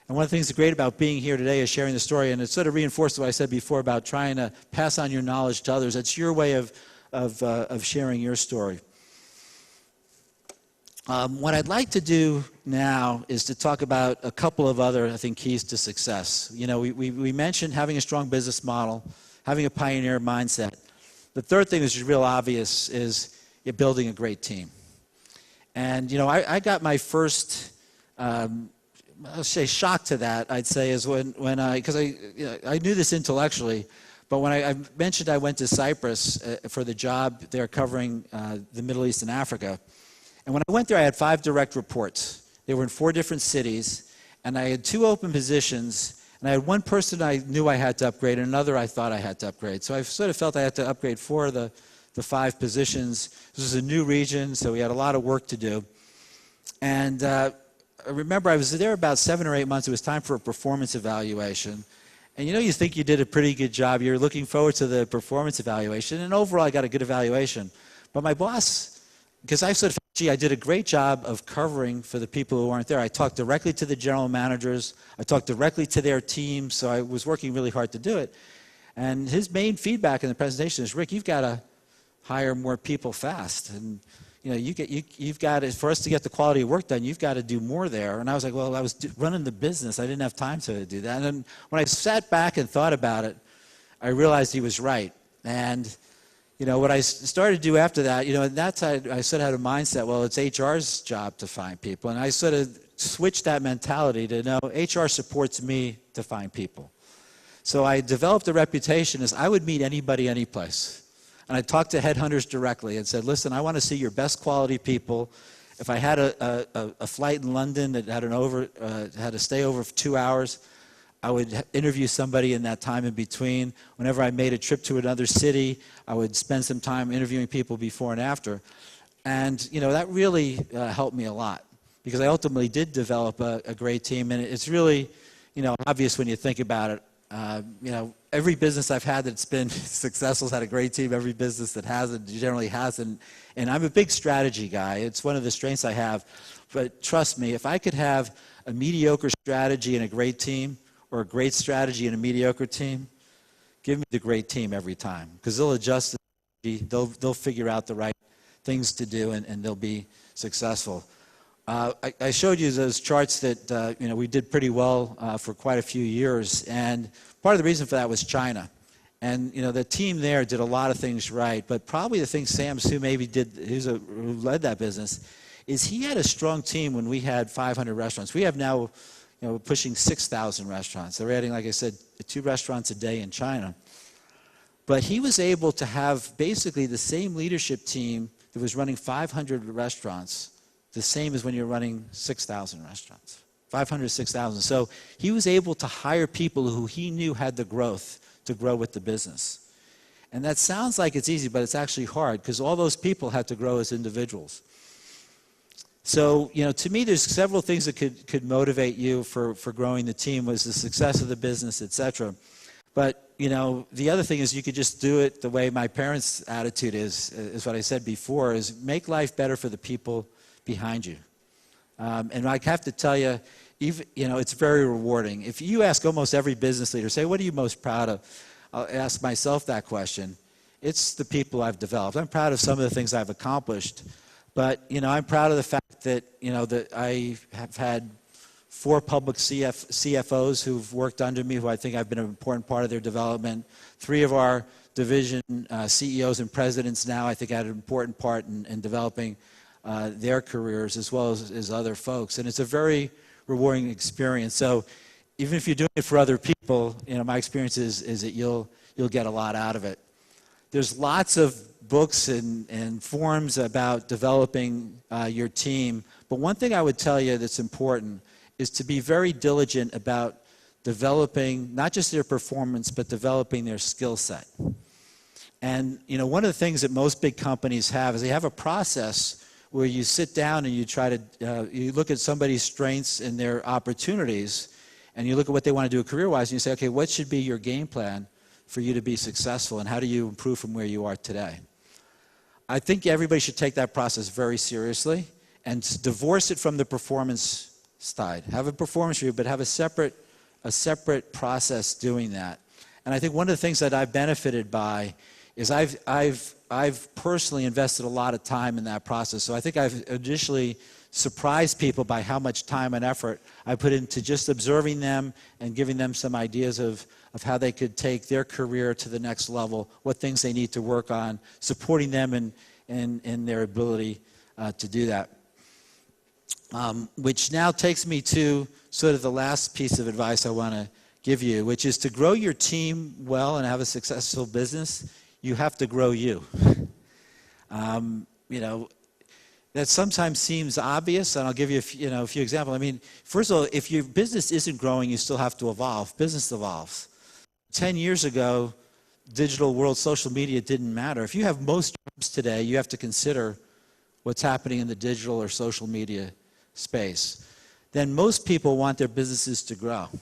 And one of the things that's great about being here today is sharing the story. And it sort of reinforced what I said before about trying to pass on your knowledge to others. It's your way of sharing your story. What I'd like to do now is to talk about a couple of other, I think, keys to success. We mentioned having a strong business model, having a pioneer mindset. The third thing, which is real obvious, is you're building a great team. And, I got my first, I'll say shock to that, I'd say, is when because I knew this intellectually, but when I mentioned I went to Cyprus for the job there covering the Middle East and Africa. And when I went there, I had 5 direct reports. They were in 4 different cities, and I had 2 open positions, and I had one person I knew I had to upgrade, and another I thought I had to upgrade. So I sort of felt I had to upgrade 4 of the 5 positions. This was a new region, so we had a lot of work to do. And I remember I was there about 7 or 8 months. It was time for a performance evaluation. And you think you did a pretty good job. You're looking forward to the performance evaluation, and overall I got a good evaluation. But my boss, because I sort of, I did a great job of covering for the people who weren't there. I talked directly to the general managers. I talked directly to their teams, so I was working really hard to do it. And his main feedback in the presentation is, Rick, you've got to hire more people fast. And you've got to, for us to get the quality of work done, you've got to do more there. And I was like, well, I was running the business. I didn't have time to do that. And then when I sat back and thought about it, I realized he was right. And what I started to do after that, at that time, I sort of had a mindset, well, it's HR's job to find people. And I sort of switched that mentality to, no, HR supports me to find people. So I developed a reputation as I would meet anybody, any place. And I talked to headhunters directly and said, listen, I want to see your best quality people. If I had a flight in London that had to stay over for 2 hours, I would interview somebody in that time in between. Whenever I made a trip to another city, I would spend some time interviewing people before and after. And, that really helped me a lot because I ultimately did develop a great team. And it's really, obvious when you think about it. Every business I've had that's been successful has had a great team. Every business that hasn't generally hasn't. And I'm a big strategy guy. It's one of the strengths I have. But trust me, if I could have a mediocre strategy and a great team, or a great strategy and a mediocre team, give me the great team every time. Because they'll adjust the strategy, they'll figure out the right things to do, and they'll be successful. I showed you those charts that we did pretty well for quite a few years, and part of the reason for that was China. And the team there did a lot of things right, but probably the thing Sam Su maybe did, who led that business, is he had a strong team when we had 500 restaurants. We have now pushing 6,000 restaurants. They're adding, like I said, 2 restaurants a day in China. But he was able to have basically the same leadership team that was running 500 restaurants, the same as when you're running 6,000 restaurants, 500, 6,000. So he was able to hire people who he knew had the growth to grow with the business. And that sounds like it's easy, but it's actually hard because all those people had to grow as individuals. So, to me, there's several things that could motivate you for growing the team, was the success of the business, et cetera. But, the other thing is you could just do it the way my parents' attitude is what I said before, is make life better for the people behind you. And I have to tell you, it's very rewarding. If you ask almost every business leader, say, what are you most proud of? I'll ask myself that question. It's the people I've developed. I'm proud of some of the things I've accomplished. But, I'm proud of the fact that, that I have had 4 public CFOs who've worked under me, who I think I've been an important part of their development. 3 of our division CEOs and presidents now, I think, had an important part in developing their careers as well as other folks. And it's a very rewarding experience. So even if you're doing it for other people, my experience is that you'll get a lot out of it. There's lots of books and forums about developing your team. But one thing I would tell you that's important is to be very diligent about developing not just their performance, but developing their skill set. And one of the things that most big companies have is they have a process where you sit down and you try to you look at somebody's strengths and their opportunities, and you look at what they want to do career-wise, and you say, okay, what should be your game plan for you to be successful, and how do you improve from where you are today? I think everybody should take that process very seriously and divorce it from the performance side. Have a performance review, but have a separate process doing that. And I think one of the things that I've benefited by is I've personally invested a lot of time in that process. So I think I've initially surprised people by how much time and effort I put into just observing them and giving them some ideas of how they could take their career to the next level, what things they need to work on, supporting them in their ability to do that. Which now takes me to sort of the last piece of advice I want to give you, which is to grow your team well and have a successful business, you have to grow you. That sometimes seems obvious, and I'll give you a few examples. I mean, first of all, if your business isn't growing, you still have to evolve. Business evolves. 10 years ago, digital world, social media didn't matter. If you have most jobs today, you have to consider what's happening in the digital or social media space. Then most people want their businesses to grow. Well,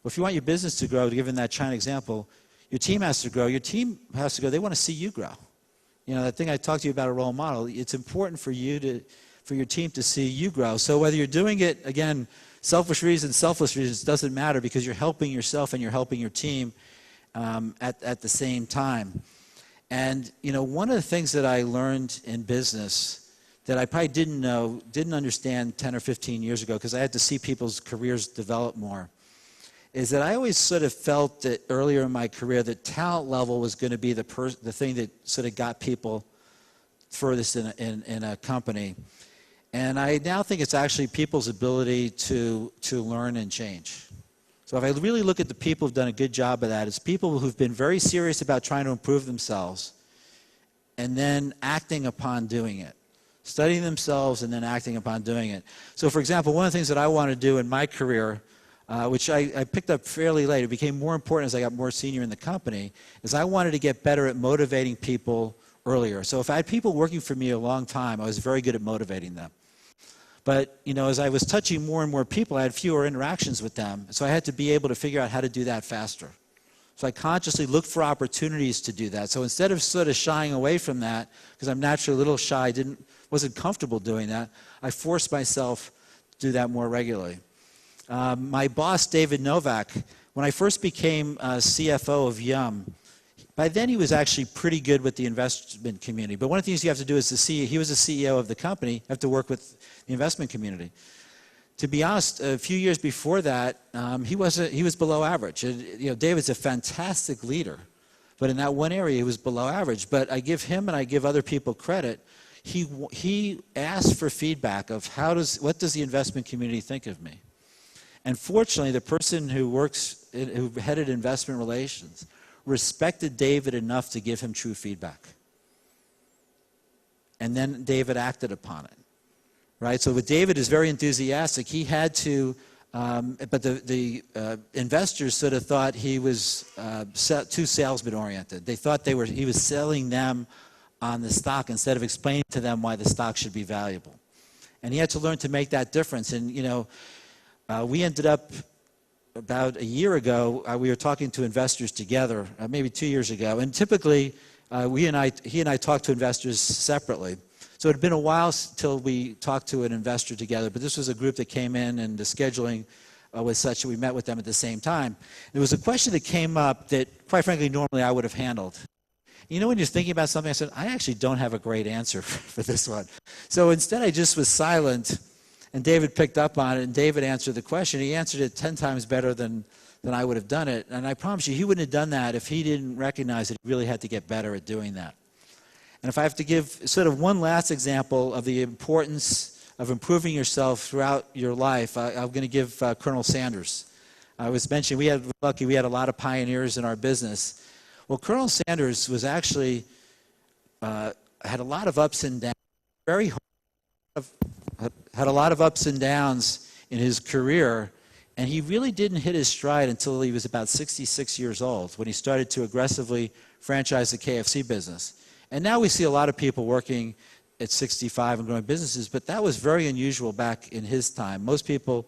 if you want your business to grow, given that China example, your team has to grow. Your team has to grow. They want to see you grow. That thing I talked to you about, a role model, it's important for your team to see you grow. So whether you're doing it, again, selfish reasons, selfless reasons, doesn't matter because you're helping yourself and you're helping your team at the same time. And one of the things that I learned in business that I probably didn't understand 10 or 15 years ago, because I had to see people's careers develop more, is that I always sort of felt that earlier in my career that talent level was going to be the thing that sort of got people furthest in a company. And I now think it's actually people's ability to learn and change. So if I really look at the people who've done a good job of that, it's people who've been very serious about trying to improve themselves and then acting upon doing it. Studying themselves and then acting upon doing it. So for example, one of the things that I want to do in my career, which I picked up fairly late, it became more important as I got more senior in the company, is I wanted to get better at motivating people earlier. So if I had people working for me a long time, I was very good at motivating them. But as I was touching more and more people, I had fewer interactions with them. So I had to be able to figure out how to do that faster. So I consciously looked for opportunities to do that. So instead of sort of shying away from that, because I'm naturally a little shy, wasn't comfortable doing that, I forced myself to do that more regularly. My boss, David Novak, when I first became CFO of Yum, by then he was actually pretty good with the investment community. But one of the things you have to do is he was the CEO of the company, you have to work with the investment community. To be honest, a few years before that, he was below average. David's a fantastic leader, but in that one area he was below average. But I give him and I give other people credit. He asked for feedback of what does the investment community think of me? And fortunately, the person who headed investment relations respected David enough to give him true feedback. And then David acted upon it. Right? So with David is very enthusiastic. He had to, but the investors sort of thought he was too salesman oriented. They thought he was selling them on the stock instead of explaining to them why the stock should be valuable. And he had to learn to make that difference. And we ended up about a year ago, we were talking to investors together, maybe 2 years ago. And typically, he and I talked to investors separately. So it had been a while till we talked to an investor together, but this was a group that came in and the scheduling was such that we met with them at the same time. There was a question that came up that, quite frankly, normally I would have handled. When you're thinking about something, I said, I actually don't have a great answer for this one. So instead, I just was silent, and David picked up on it, and David answered the question. He answered it 10 times better than I would have done it. And I promise you, he wouldn't have done that if he didn't recognize that he really had to get better at doing that. And if I have to give sort of one last example of the importance of improving yourself throughout your life, I'm going to give Colonel Sanders. I was mentioning we had a lot of pioneers in our business. Well, Colonel Sanders was actually had a lot of ups and downs, had a lot of ups and downs in his career, and he really didn't hit his stride until he was about 66 years old when he started to aggressively franchise the KFC business. And now we see a lot of people working at 65 and growing businesses, but that was very unusual back in his time. Most people,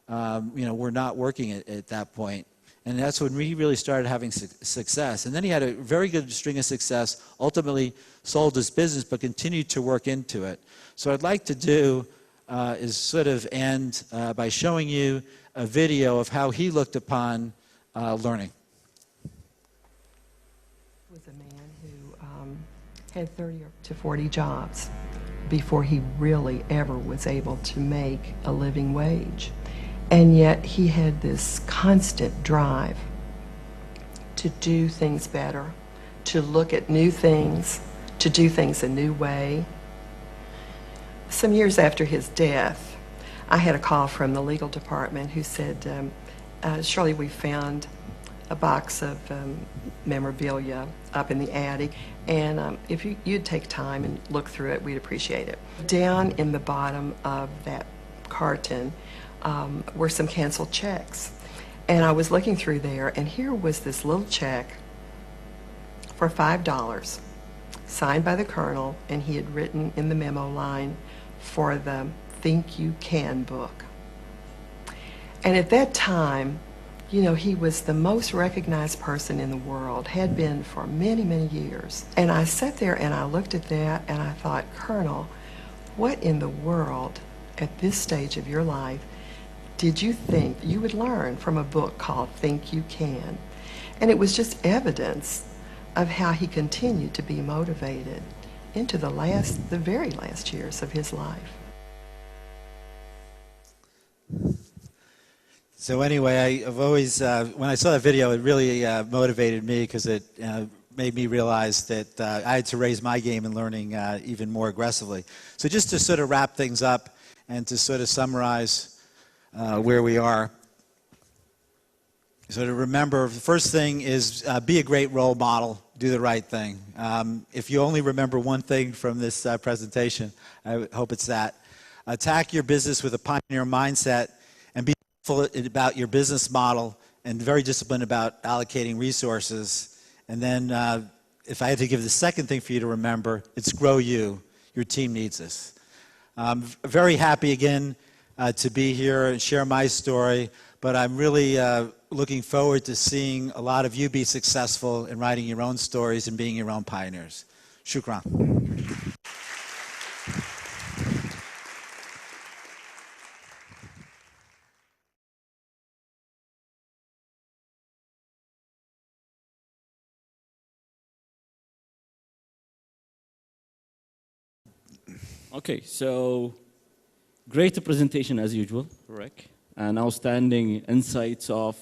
were not working at that point. And that's when he really started having success. And then he had a very good string of success, ultimately sold his business, but continued to work into it. So what I'd like to do is sort of end by showing you a video of how he looked upon learning. Was a man who had 30 to 40 jobs before he really ever was able to make a living wage. And yet he had this constant drive to do things better, to look at new things, to do things a new way. Some years after his death, I had a call from the legal department who said, Shirley, we found a box of memorabilia up in the attic, and if you'd take time and look through it, we'd appreciate it. Down in the bottom of that carton were some canceled checks. And I was looking through there, and here was this little check for $5, signed by the colonel, and he had written in the memo line for the Tmkeen book. And at that time, he was the most recognized person in the world, had been for many, many years. And I sat there and I looked at that and I thought, Colonel, what in the world at this stage of your life did you think you would learn from a book called Tmkeen? And it was just evidence of how he continued to be motivated into the very last years of his life. So anyway, I've always, when I saw that video, it really motivated me because it made me realize that I had to raise my game in learning even more aggressively. So just to sort of wrap things up and to sort of summarize where we are. So to remember, the first thing is be a great role model, do the right thing. If you only remember one thing from this presentation, I hope it's that. Attack your business with a pioneer mindset and be thoughtful about your business model and very disciplined about allocating resources. And then if I had to give the second thing for you to remember, it's grow you. Your team needs this. I'm very happy again to be here and share my story, but I'm really looking forward to seeing a lot of you be successful in writing your own stories and being your own pioneers. Shukran. Okay, so great presentation as usual, Rick, and outstanding insights of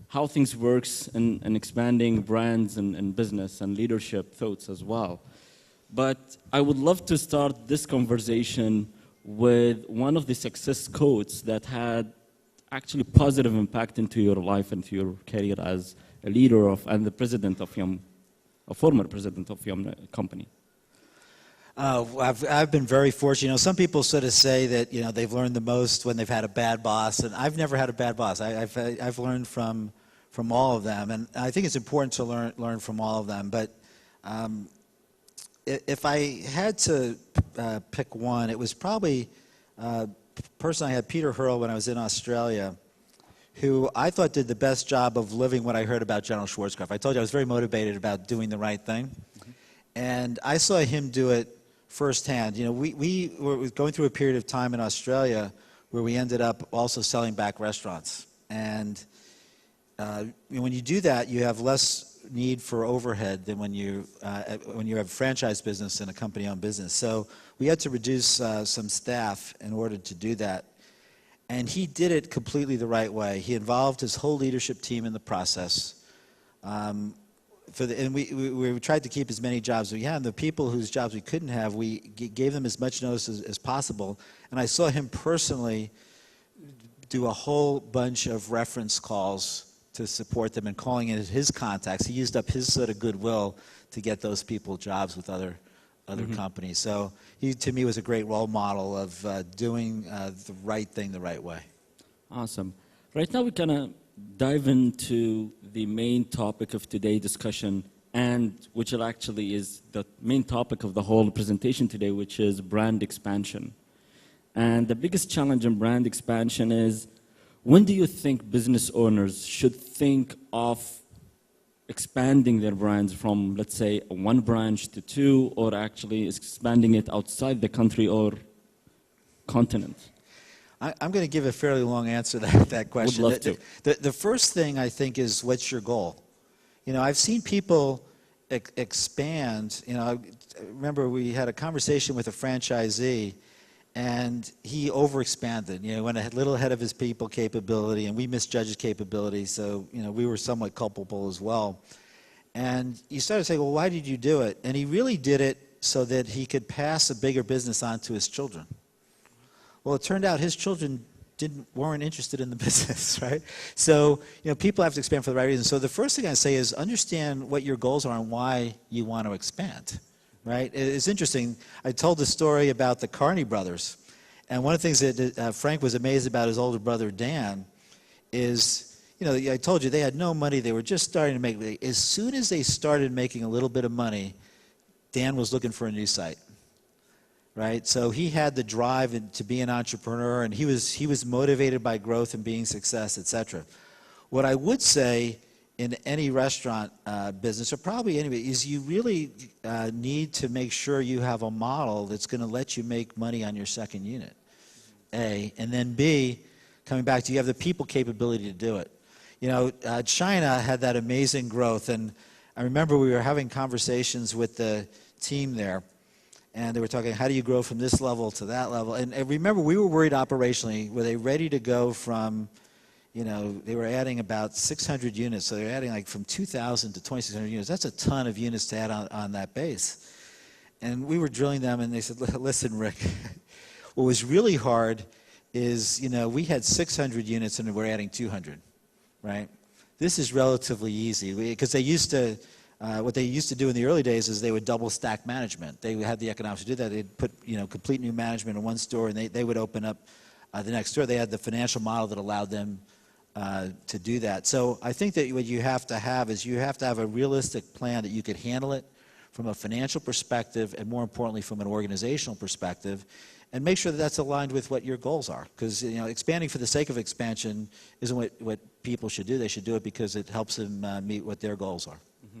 how things works in expanding brands and business and leadership thoughts as well. But I would love to start this conversation with one of the success quotes that had actually positive impact into your life and to your career as a leader of and the president of Yum, a former president of Yum company. I've been very fortunate. You know, some people sort of say that they've learned the most when they've had a bad boss, and I've never had a bad boss. I've learned from all of them, and I think it's important to learn from all of them. But if I had to pick one, it was probably person I had, Peter Hurl, when I was in Australia, who I thought did the best job of living what I heard about General Schwarzkopf. I told you I was very motivated about doing the right thing, and I saw him do it firsthand. We were going through a period of time in Australia where we ended up also selling back restaurants. And when you do that, you have less need for overhead than when you have a franchise business and a company-owned business. So we had to reduce some staff in order to do that. And he did it completely the right way. He involved his whole leadership team in the process. And we tried to keep as many jobs as we had. And the people whose jobs we couldn't have, we gave them as much notice as possible. And I saw him personally do a whole bunch of reference calls to support them and calling in his contacts. He used up his sort of goodwill to get those people jobs with other companies. So he, to me, was a great role model of doing the right thing the right way. Awesome. Right now, we're going to dive into the main topic of today's discussion, and which actually is the main topic of the whole presentation today, which is brand expansion. And the biggest challenge in brand expansion is, when do you think business owners should think of expanding their brands from, let's say, one branch to two, or actually expanding it outside the country or continent? I'm going to give a fairly long answer to that question. Would love to. The first thing I think is, what's your goal? I've seen people expand. I remember we had a conversation with a franchisee, and he overexpanded. Went a little ahead of his people capability, and we misjudged his capability, so we were somewhat culpable as well. And you started to say, well, why did you do it? And he really did it so that he could pass a bigger business on to his children. Well, it turned out his children weren't interested in the business, right? So, people have to expand for the right reasons. So the first thing I say is understand what your goals are and why you want to expand, right? It's interesting. I told the story about the Carney brothers. And one of the things that Frank was amazed about his older brother, Dan, is, I told you they had no money. They were just starting to make, as soon as they started making a little bit of money, Dan was looking for a new site. Right, so he had the drive to be an entrepreneur, and he was motivated by growth and being success, etc. What I would say in any restaurant business, or probably anyway, is you really need to make sure you have a model that's going to let you make money on your second unit. A, and then B, coming back to you have the people capability to do it. China had that amazing growth, and I remember we were having conversations with the team there, and they were talking, how do you grow from this level to that level? And remember, we were worried operationally, were they ready to go from, they were adding about 600 units, so they were adding like from 2,000 to 2,600 units. That's a ton of units to add on that base. And we were drilling them, and they said, listen, Rick, what was really hard is, we had 600 units and we're adding 200, right? This is relatively easy because they used to, what they used to do in the early days is they would double stack management. They had the economics to do that. They'd put, complete new management in one store, and they would open up the next store. They had the financial model that allowed them to do that. So I think that what you have to have is you have to have a realistic plan that you could handle it from a financial perspective and, more importantly, from an organizational perspective, and make sure that that's aligned with what your goals are. Because expanding for the sake of expansion isn't what people should do. They should do it because it helps them meet what their goals are. Mm-hmm.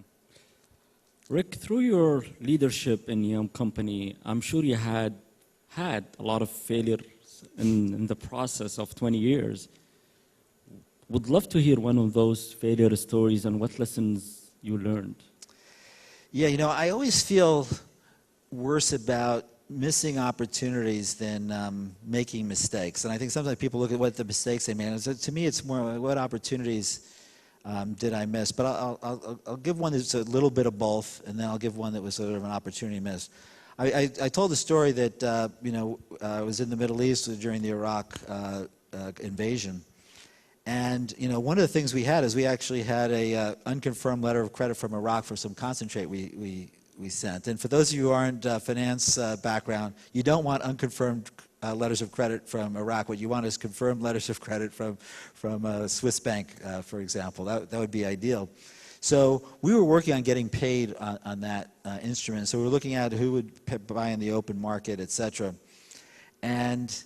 Rick, through your leadership in Yum Company, I'm sure you had a lot of failures in the process of 20 years. Would love to hear one of those failure stories and what lessons you learned. Yeah, I always feel worse about missing opportunities than making mistakes. And I think sometimes people look at what the mistakes they made. And so to me, it's more what opportunities did I miss. But I'll give one that's a little bit of both, and then I'll give one that was sort of an opportunity missed. I told the story that I was in the Middle East during the Iraq invasion. And one of the things we had is we actually had a unconfirmed letter of credit from Iraq for some concentrate we sent. And for those of you who aren't finance background, you don't want unconfirmed letters of credit from Iraq. What you want is confirmed letters of credit from a Swiss bank, for example. That would be ideal. So we were working on getting paid on that instrument. So we were looking at who would buy in the open market, et cetera. And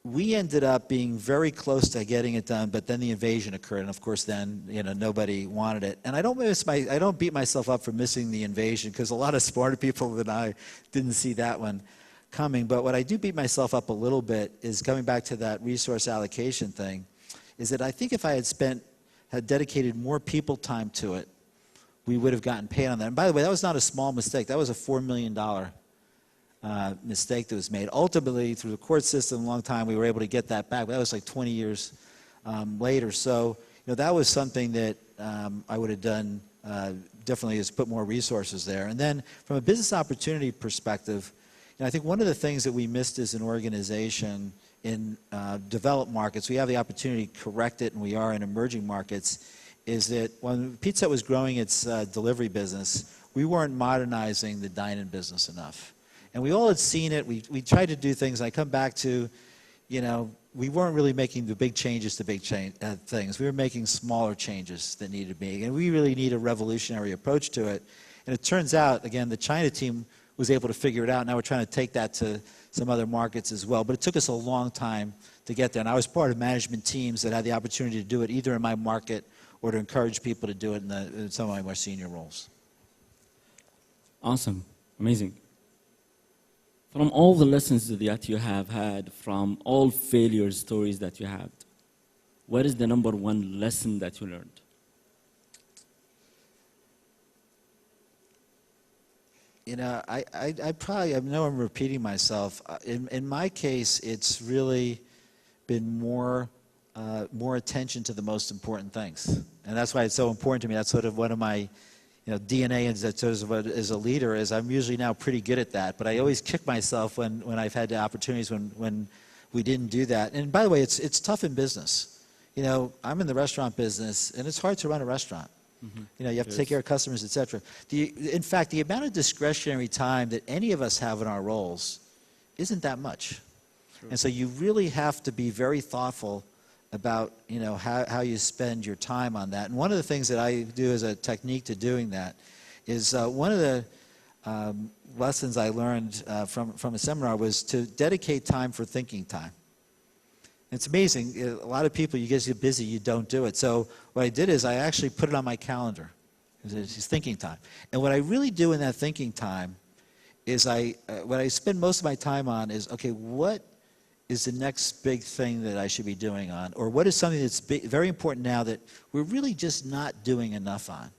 we ended up being very close to getting it done, but then the invasion occurred, and of course then nobody wanted it. And I don't beat myself up for missing the invasion, because a lot of smarter people than I didn't see that one coming. But what I do beat myself up a little bit is coming back to that resource allocation thing, is that I think if I had dedicated more people time to it, we would have gotten paid on that. And by the way, that was not a small mistake. That was a $4 million mistake that was made. Ultimately, through the court system, a long time, we were able to get that back. But that was like 20 years later. So that was something that I would have done differently, is put more resources there. And then from a business opportunity perspective, I think one of the things that we missed as an organization in developed markets, we have the opportunity to correct it, and we are in emerging markets, is that when Pizza Hut was growing its delivery business, we weren't modernizing the dine-in business enough. And we all had seen it. We tried to do things. I come back to, we weren't really making the big changes to big things. We were making smaller changes that needed to be. And we really need a revolutionary approach to it. And it turns out, again, the China team was able to figure it out. Now we're trying to take that to some other markets as well. But it took us a long time to get there. And I was part of management teams that had the opportunity to do it either in my market or to encourage people to do it in some of my more senior roles. Awesome. Amazing. From all the lessons that you have had, from all failure stories that you had, what is the number one lesson that you learned? I know I'm repeating myself. In my case, it's really been more attention to the most important things. And that's why it's so important to me. That's sort of one of my DNA as a leader, is I'm usually now pretty good at that, but I always kick myself when I've had the opportunities when we didn't do that. And by the way, it's tough in business. I'm in the restaurant business, and it's hard to run a restaurant. Mm-hmm. You have to take care of customers, et cetera. In fact, the amount of discretionary time that any of us have in our roles isn't that much. Sure. And so you really have to be very thoughtful about how you spend your time on that. And one of the things that I do as a technique to doing that is one of the lessons I learned from a seminar was to dedicate time for thinking time. It's amazing. A lot of people, you get busy, you don't do it. So what I did is I actually put it on my calendar. It's thinking time. And what I really do in that thinking time is what I spend most of my time on is, okay, what is the next big thing that I should be doing on? Or what is something that's very important now that we're really just not doing enough on?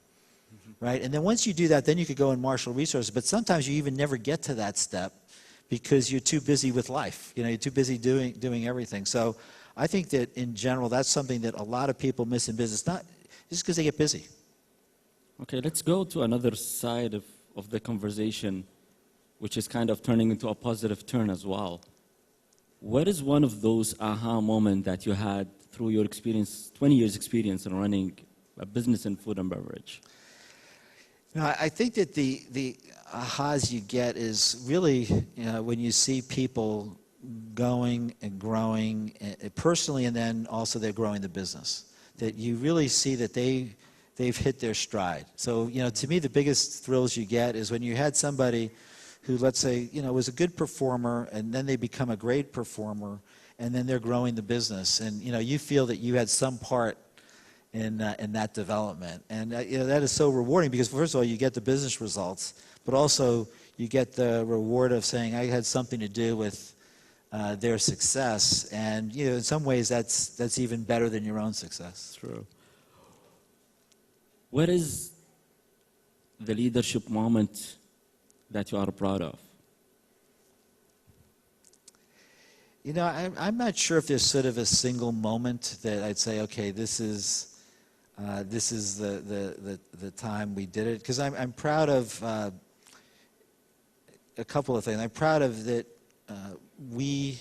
right? And then once you do that, then you could go and marshal resources. But sometimes you even never get to that step because you're too busy with life. You know, you're too busy doing everything. So I think that in general, that's something that a lot of people miss in business, not just because they get busy. Okay, let's go to another side of the conversation, which is kind of turning into a positive turn as well. What is one of those aha moments that you had through your experience, 20 years experience in running a business in food and beverage? You know, I think that the ahas you get is really, you know, when you see people going and growing personally, and then also they're growing the business. That you really see that they've hit their stride. So, you know, to me, the biggest thrills you get is when you had somebody who, let's say, you know, was a good performer, and then they become a great performer, and then they're growing the business, and you know, you feel that you had some part in that development, and you know, that is so rewarding because first of all, you get the business results, but also you get the reward of saying I had something to do with their success, and you know, in some ways, that's even better than your own success. True. What is the leadership moment that you are proud of? You know, I'm not sure if there's sort of a single moment that I'd say, okay, this is the time we did it, because I'm proud of a couple of things. I'm proud of that we,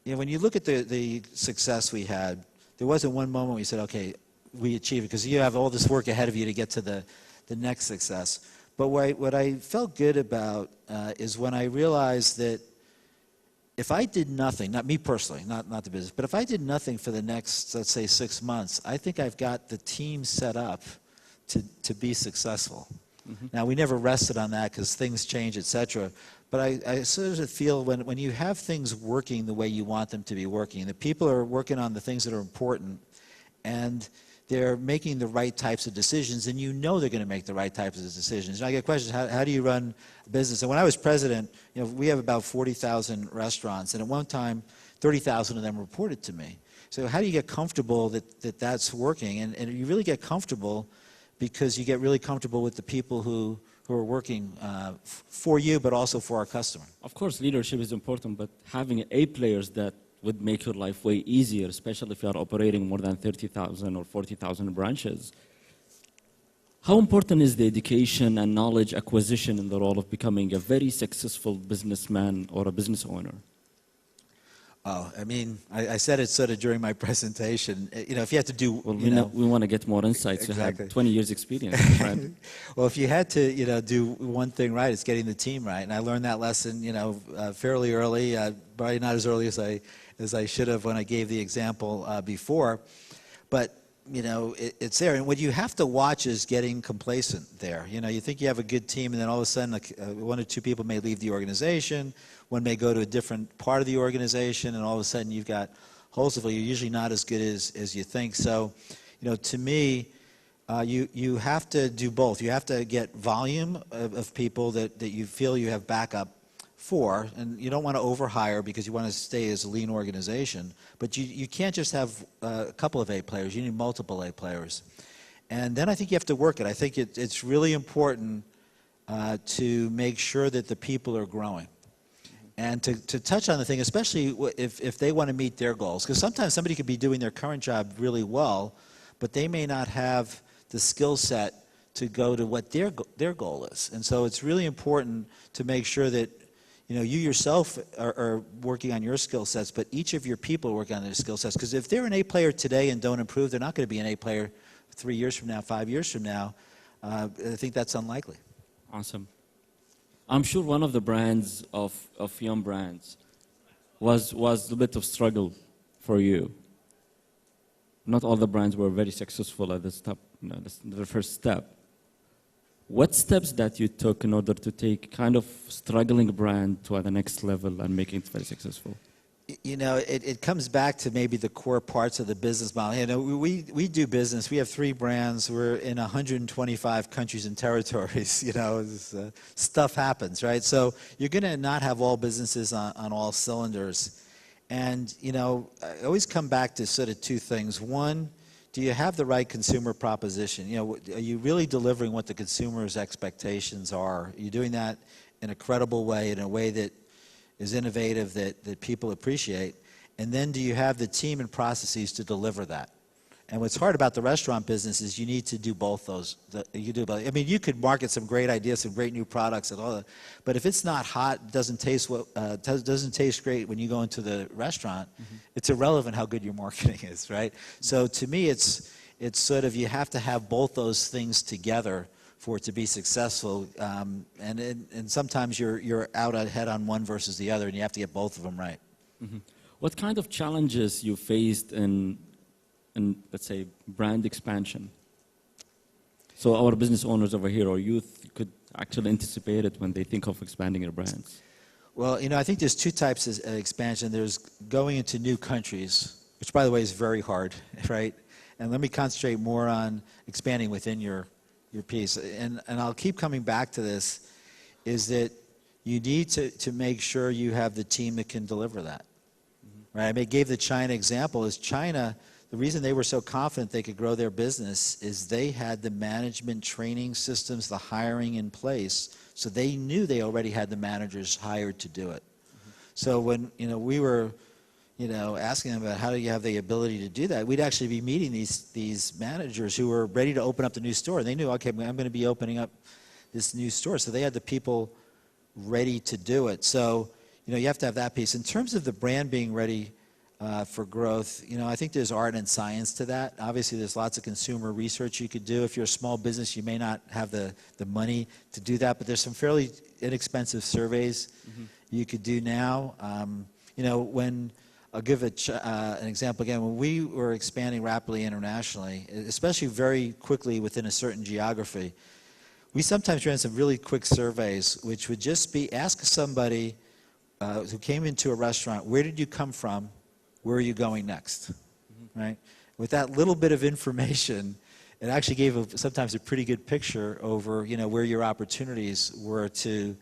you know, when you look at the success we had, there wasn't one moment where you said, okay, we achieved it, because you have all this work ahead of you to get to the next success. But what I felt good about is when I realized that if I did nothing, not me personally, not the business, but if I did nothing for the next, let's say, 6 months, I think I've got the team set up to be successful. Mm-hmm. Now, we never rested on that because things change, et cetera. But I sort of feel when you have things working the way you want them to be working, the people are working on the things that are important, and they're making the right types of decisions, and you know they're going to make the right types of decisions. And I get questions, how do you run a business? And when I was president, you know, we have about 40,000 restaurants, and at one time, 30,000 of them reported to me. So how do you get comfortable that that's working? And you really get comfortable because you get really comfortable with the people who are working for you, but also for our customer. Of course, leadership is important, but having A players that would make your life way easier, especially if you are operating more than 30,000 or 40,000 branches. How important is the education and knowledge acquisition in the role of becoming a very successful businessman or a business owner? Oh, I mean, I said it sort of during my presentation. You know, if you have to do, well, we want to get more insights. Exactly. You have 20 years experience, right? Well, if you had to, you know, do one thing right, it's getting the team right. And I learned that lesson, you know, fairly early, probably not as early as I should have when I gave the example before. But, you know, it's there. And what you have to watch is getting complacent there. You know, you think you have a good team, and then all of a sudden, one or two people may leave the organization. One may go to a different part of the organization, and all of a sudden you've got holes of it. You're usually not as good as you think. So, you know, to me, you have to do both. You have to get volume of people that you feel you have backup for, and you don't want to overhire because you want to stay as a lean organization. But you can't just have a couple of A players. You need multiple A players. And then I think you have to work it. I think it's really important to make sure that the people are growing. And to touch on the thing, especially if they want to meet their goals, because sometimes somebody could be doing their current job really well, but they may not have the skill set to go to what their goal is. And so it's really important to make sure that, you know, you yourself are working on your skill sets, but each of your people are working on their skill sets. Because if they're an A player today and don't improve, they're not going to be an A player 3 years from now, 5 years from now. I think that's unlikely. Awesome. I'm sure one of the brands of Yum Brands was a bit of struggle for you. Not all the brands were very successful at the step, you know, the first step. What steps that you took in order to take kind of struggling brand to the next level and making it very successful? You know, it comes back to maybe the core parts of the business model. You know, we do business. We have 3 brands. We're in 125 countries and territories. You know, stuff happens, right? So you're going to not have all businesses on all cylinders. And, you know, I always come back to sort of 2 things. One, do you have the right consumer proposition? You know, are you really delivering what the consumer's expectations are? Are you doing that in a credible way, in a way that is innovative, that people appreciate? And then do you have the team and processes to deliver that? And what's hard about the restaurant business is you need to do both those. You do both. I mean, you could market some great ideas, some great new products, and all that, but if it's not hot, doesn't taste great when you go into the restaurant, it's irrelevant how good your marketing is, right? So to me, it's sort of, you have to have both those things together for it to be successful. And sometimes you're out ahead on one versus the other, and you have to get both of them right. What kind of challenges you faced in, let's say, brand expansion? So our business owners over here or youth could actually anticipate it when they think of expanding their brands. Well, you know, I think there's two types of expansion. There's going into new countries, which, by the way, is very hard, right? And let me concentrate more on expanding within your piece. And I'll keep coming back to this, is that you need to make sure you have the team that can deliver that. Right? I gave the China example. Is China, the reason they were so confident they could grow their business is they had the management training systems, the hiring in place, so they knew they already had the managers hired to do it. So when we were asking them about how do you have the ability to do that, we'd actually be meeting these managers who were ready to open up the new store. And they knew, okay, I'm going to be opening up this new store. So they had the people ready to do it. So you have to have that piece. In terms of the brand being ready for growth, I think there's art and science to that. Obviously, there's lots of consumer research you could do. If you're a small business, you may not have the money to do that, but there's some fairly inexpensive surveys you could do now. I'll give an example again. When we were expanding rapidly internationally, especially very quickly within a certain geography, we sometimes ran some really quick surveys, which would just be ask somebody who came into a restaurant, where did you come from? Where are you going next? Right? With that little bit of information, it actually gave sometimes a pretty good picture over where your opportunities were to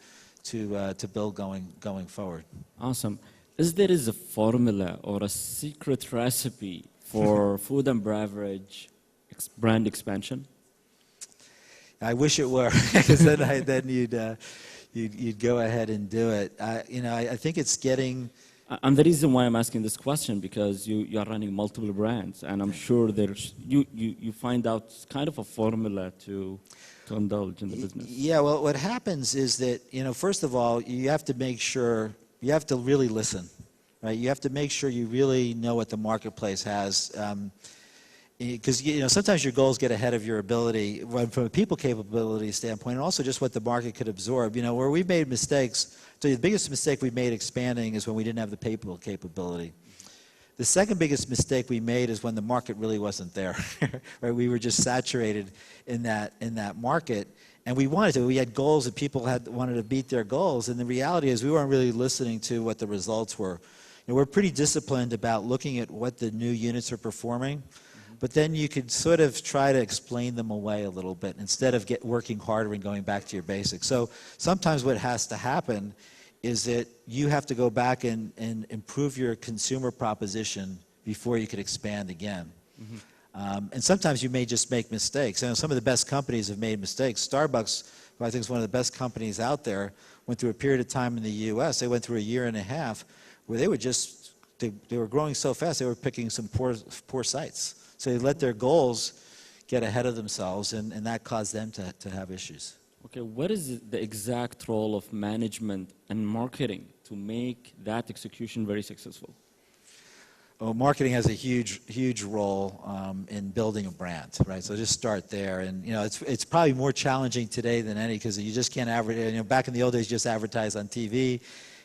build going forward. Awesome. Is there a formula or a secret recipe for food and beverage brand expansion? I wish it were, because then you'd go ahead and do it. I think it's getting. And the reason why I'm asking this question, because you are running multiple brands, and I'm sure you find out kind of a formula to indulge in the business. Yeah. Well, what happens is that first of all, you have to make sure. You have to really listen, right? You have to make sure you really know what the marketplace has, because sometimes your goals get ahead of your ability from a people capability standpoint, and also just what the market could absorb. Where we've made mistakes. So the biggest mistake we made expanding is when we didn't have the people capability. The second biggest mistake we made is when the market really wasn't there. Right? We were just saturated in that market. And we wanted to. We had goals that people wanted to beat their goals. And the reality is we weren't really listening to what the results were. We're pretty disciplined about looking at what the new units are performing. But then you could sort of try to explain them away a little bit instead of working harder and going back to your basics. So sometimes what has to happen is that you have to go back and improve your consumer proposition before you could expand again. And sometimes you may just make mistakes. Some of the best companies have made mistakes. Starbucks, who I think is one of the best companies out there, went through a period of time in the U.S. They went through a year and a half where they were they were growing so fast they were picking some poor sites. So they let their goals get ahead of themselves, and that caused them to have issues. Okay, what is the exact role of management and marketing to make that execution very successful? Well, marketing has a huge role in building a brand, right? So just start there, and it's probably more challenging today than any, because you just can't advertise. Back in the old days, you just advertise on TV,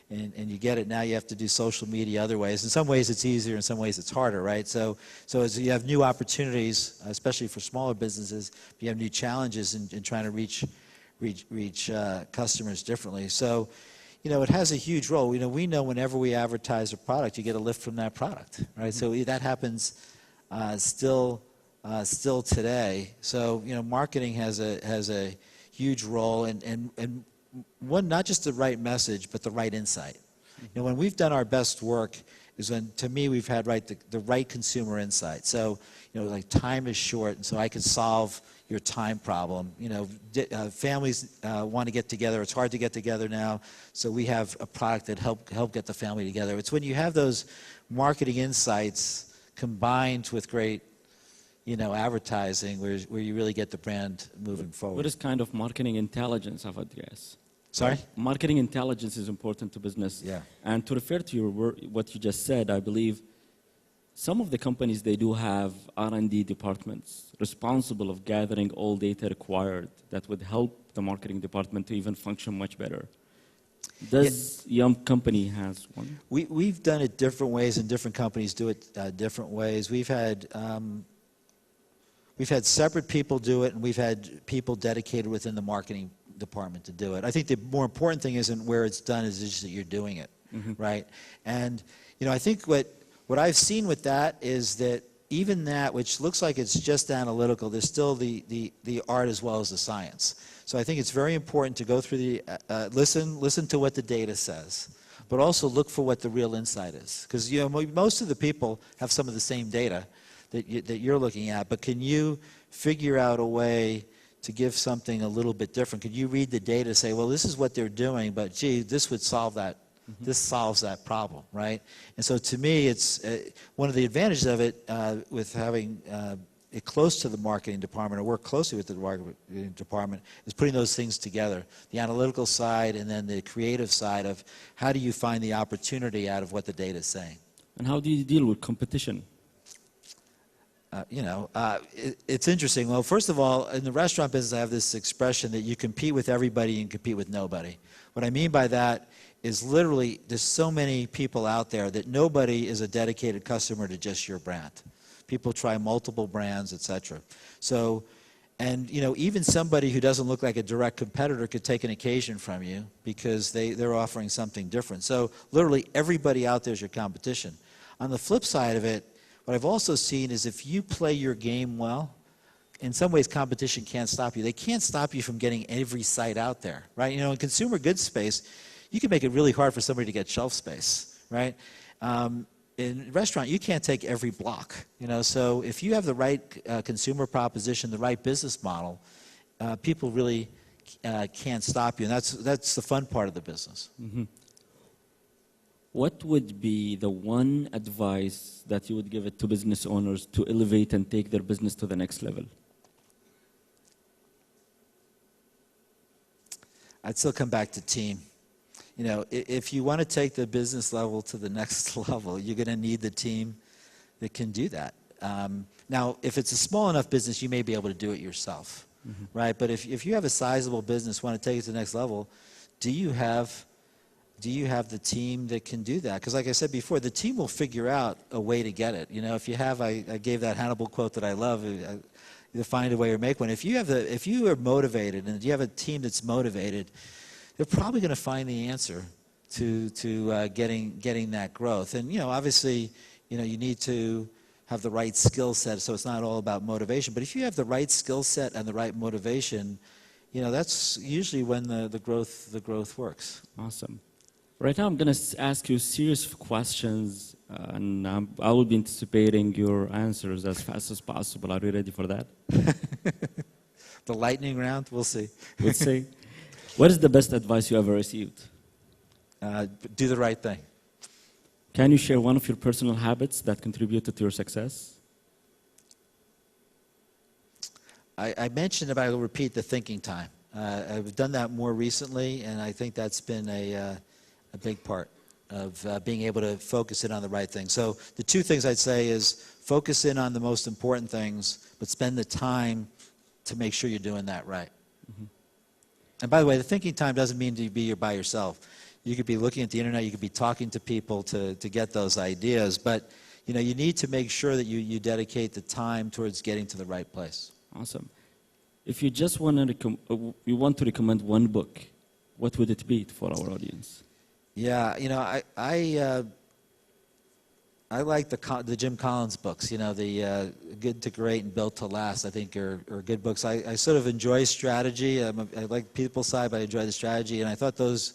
and you get it. Now you have to do social media other ways. In some ways, it's easier. In some ways, it's harder, right? So as you have new opportunities, especially for smaller businesses, you have new challenges in trying to reach customers differently. So. It has a huge role. We know whenever we advertise a product, you get a lift from that product, right? So that happens still today. So marketing has a huge role, and one, not just the right message, but the right insight. When we've done our best work, is when, to me, we've had the right consumer insight. So, like time is short, and so I could solve your time problem. Families want to get together. It's hard to get together now, so we have a product that help get the family together. It's when you have those marketing insights combined with great, advertising, where you really get the brand moving forward. What is kind of marketing intelligence, I would guess? Sorry? Marketing intelligence is important to business. Yeah. And to refer to what you just said, I believe some of the companies, they do have R&D departments responsible of gathering all data required that would help the marketing department to even function much better. Does Yum Company has one? We've done it different ways, and different companies do it different ways. We've had separate people do it, and we've had people dedicated within the marketing department to do it. I think the more important thing isn't where it's done, is just that you're doing it, right? And I think what I've seen with that is that even that, which looks like it's just analytical, there's still the art as well as the science. So I think it's very important to go through the listen to what the data says, but also look for what the real insight is, because most of the people have some of the same data that you're looking at, but can you figure out a way to give something a little bit different? Could you read the data and say, well, this is what they're doing, but gee, this would solve that. This solves that problem, right? And so to me, it's one of the advantages of it with having it close to the marketing department, or work closely with the marketing department, is putting those things together. The analytical side and then the creative side of how do you find the opportunity out of what the data is saying. And how do you deal with competition? It's interesting. Well, first of all, in the restaurant business, I have this expression that you compete with everybody and compete with nobody. What I mean by that is literally there's so many people out there that nobody is a dedicated customer to just your brand. People try multiple brands, etc. So, and even somebody who doesn't look like a direct competitor could take an occasion from you because they're offering something different. So literally everybody out there is your competition. On the flip side of it, what I've also seen is if you play your game well, in some ways competition can't stop you. They can't stop you from getting every site out there, right? In consumer goods space, you can make it really hard for somebody to get shelf space, right? In restaurant, you can't take every block, so if you have the right consumer proposition, the right business model, people really can't stop you, and that's the fun part of the business. What would be the one advice that you would give it to business owners to elevate and take their business to the next level? I'd still come back to team. If you want to take the business level to the next level, you're going to need the team that can do that. Now, if it's a small enough business, you may be able to do it yourself, right? But if you have a sizable business, want to take it to the next level, do you have the team that can do that? Because like I said before, the team will figure out a way to get it. If you have, I gave that Hannibal quote that I love, either find a way or make one. If you are motivated and you have a team that's motivated, they're probably going to find the answer to getting that growth. And obviously, you need to have the right skill set, so it's not all about motivation. But if you have the right skill set and the right motivation, that's usually when the growth works. Awesome. Right now, I'm going to ask you a series of questions, and I will be anticipating your answers as fast as possible. Are you ready for that? The lightning round? We'll see. We'll see. What is the best advice you ever received? Do the right thing. Can you share one of your personal habits that contributed to your success? I mentioned, but I will repeat, the thinking time. I've done that more recently, and I think that's been a big part of being able to focus in on the right thing. So the two things I'd say is focus in on the most important things, but spend the time to make sure you're doing that right. And by the way, the thinking time doesn't mean to be by yourself. You could be looking at the internet, you could be talking to people to get those ideas, but you need to make sure that you dedicate the time towards getting to the right place. Awesome. If you just want to recommend one book, what would it be for our audience? Yeah, I like the Jim Collins books. The Good to Great and Built to Last, I think are good books. I sort of enjoy strategy. I like people side, but I enjoy the strategy. And I thought those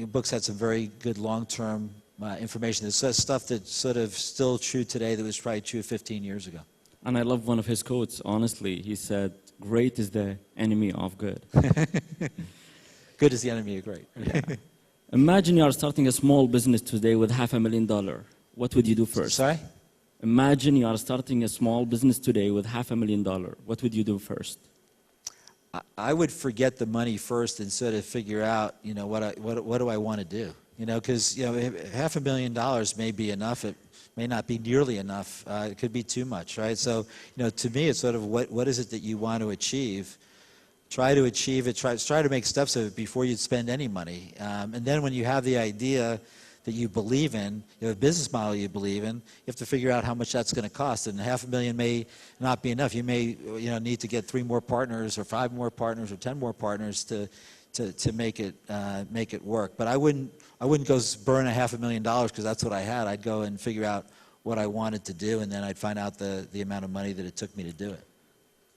books had some very good long-term information. It's stuff that's sort of still true today that was probably true 15 years ago. And I love one of his quotes, honestly. He said, great is the enemy of good. Good is the enemy of great. Imagine you are starting a small business today with $500,000. What would you do first? Sorry? Imagine you are starting a small business today with $500,000. What would you do first? I would forget the money first and sort of figure out, you know, what do I want to do? You know, because, you know, $500,000 may be enough. It may not be nearly enough. It could be too much, right? So, you know, to me, it's sort of what is it that you want to achieve? Try to achieve it. Try to make steps of it before you spend any money. And then when you have the idea that you believe in, you have a business model you believe in, you have to figure out how much that's going to cost. And $500,000 may not be enough. You may, you know, need to get 3 more partners or 5 more partners or 10 more partners to make it work. But I wouldn't go burn $500,000 because that's what I had. I'd go and figure out what I wanted to do, and then I'd find out the amount of money that it took me to do it.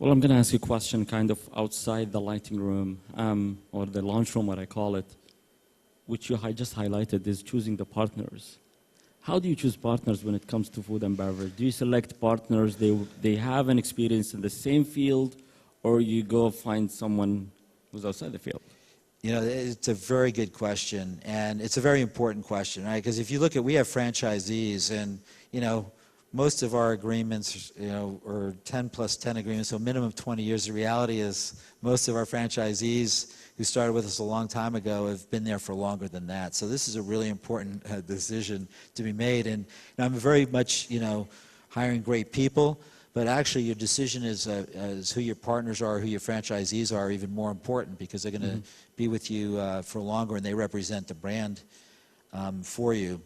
Well, I'm going to ask you a question kind of outside the lighting room, or the launch room, what I call it, which you just highlighted, is choosing the partners. How do you choose partners when it comes to food and beverage? Do you select partners, they have an experience in the same field, or you go find someone who's outside the field? You know, it's a very good question, and it's a very important question, right? Because if you look at, we have franchisees, and, you know, most of our agreements, you know, are 10 plus 10 agreements, so minimum of 20 years. The reality is most of our franchisees who started with us a long time ago have been there for longer than that. So this is a really important decision to be made. And I'm very much, you know, hiring great people, but actually your decision is who your partners are, who your franchisees are, even more important, because they're going to be with you for longer, and they represent the brand for you.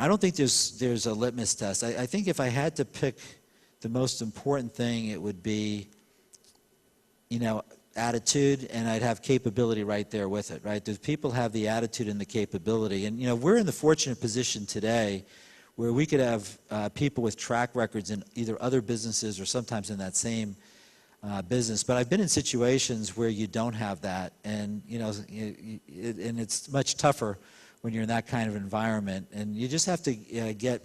I don't think there's a litmus test. I think if I had to pick the most important thing, it would be, you know, attitude, and I'd have capability right there with it, right? Does people have the attitude and the capability? And, you know, we're in the fortunate position today where we could have people with track records in either other businesses or sometimes in that same business. But I've been in situations where you don't have that, and, you know, and it's much tougher when you're in that kind of environment. And you just have to get,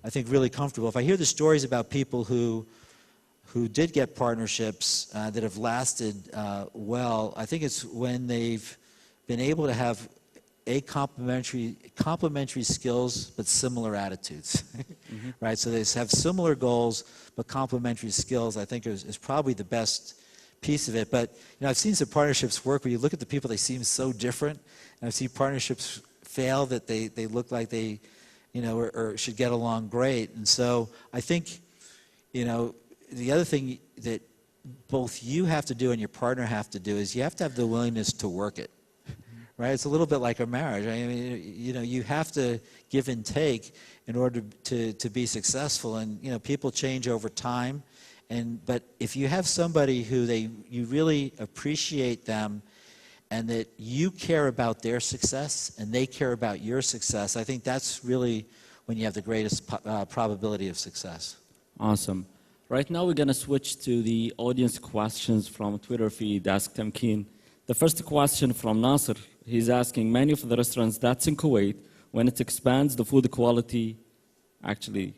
I think, really comfortable. If I hear the stories about people who did get partnerships that have lasted well, I think it's when they've been able to have complementary skills but similar attitudes, right? So they have similar goals but complementary skills. I think is probably the best piece of it. But, you know, I've seen some partnerships work where you look at the people, they seem so different, and I've seen partnerships fail that they look like they, you know, or should get along great. And so I think, you know, the other thing that both you have to do and your partner have to do is you have to have the willingness to work it, right? It's a little bit like a marriage. I mean, you know, you have to give and take in order to be successful. And, you know, people change over time. But if you have somebody who you really appreciate them, and that you care about their success and they care about your success, I think that's really when you have the greatest probability of success. Awesome. Right now we're going to switch to the audience questions from Twitter feed, Ask Tmkeen. The first question from Nasser, he's asking, many of the restaurants that's in Kuwait, when it expands, the food quality actually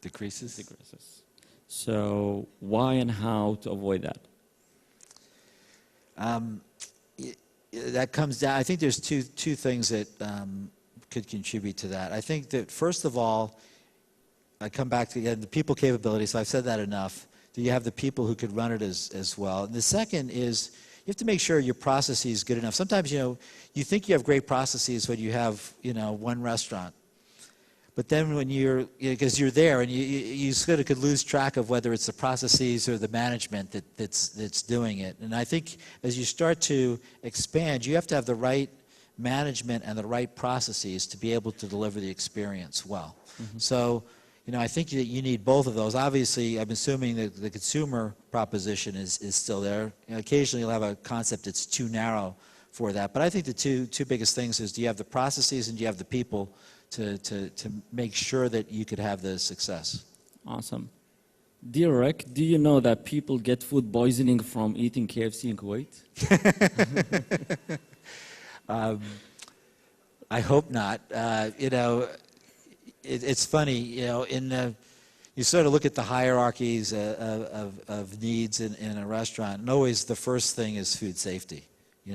decreases. So why and how to avoid that? That comes down, I think there's two things that could contribute to that. I think that, first of all, I come back to, again, the people capability, so I've said that enough. Do you have the people who could run it as well? And the second is, you have to make sure your process is good enough. Sometimes, you know, you think you have great processes when you have, you know, one restaurant. But then when because you're there, and you sort of could lose track of whether it's the processes or the management that's doing it. And I think as you start to expand, you have to have the right management and the right processes to be able to deliver the experience well. So, you know, I think that you need both of those. Obviously, I'm assuming that the consumer proposition is still there. You know, occasionally you'll have a concept that's too narrow for that. But I think the two biggest things is, do you have the processes and do you have the people to make sure that you could have the success. Awesome. Dear Rick, do you know that people get food poisoning from eating KFC in Kuwait? I hope not. It's funny, you sort of look at the hierarchies of needs in a restaurant, and always the first thing is food safety. We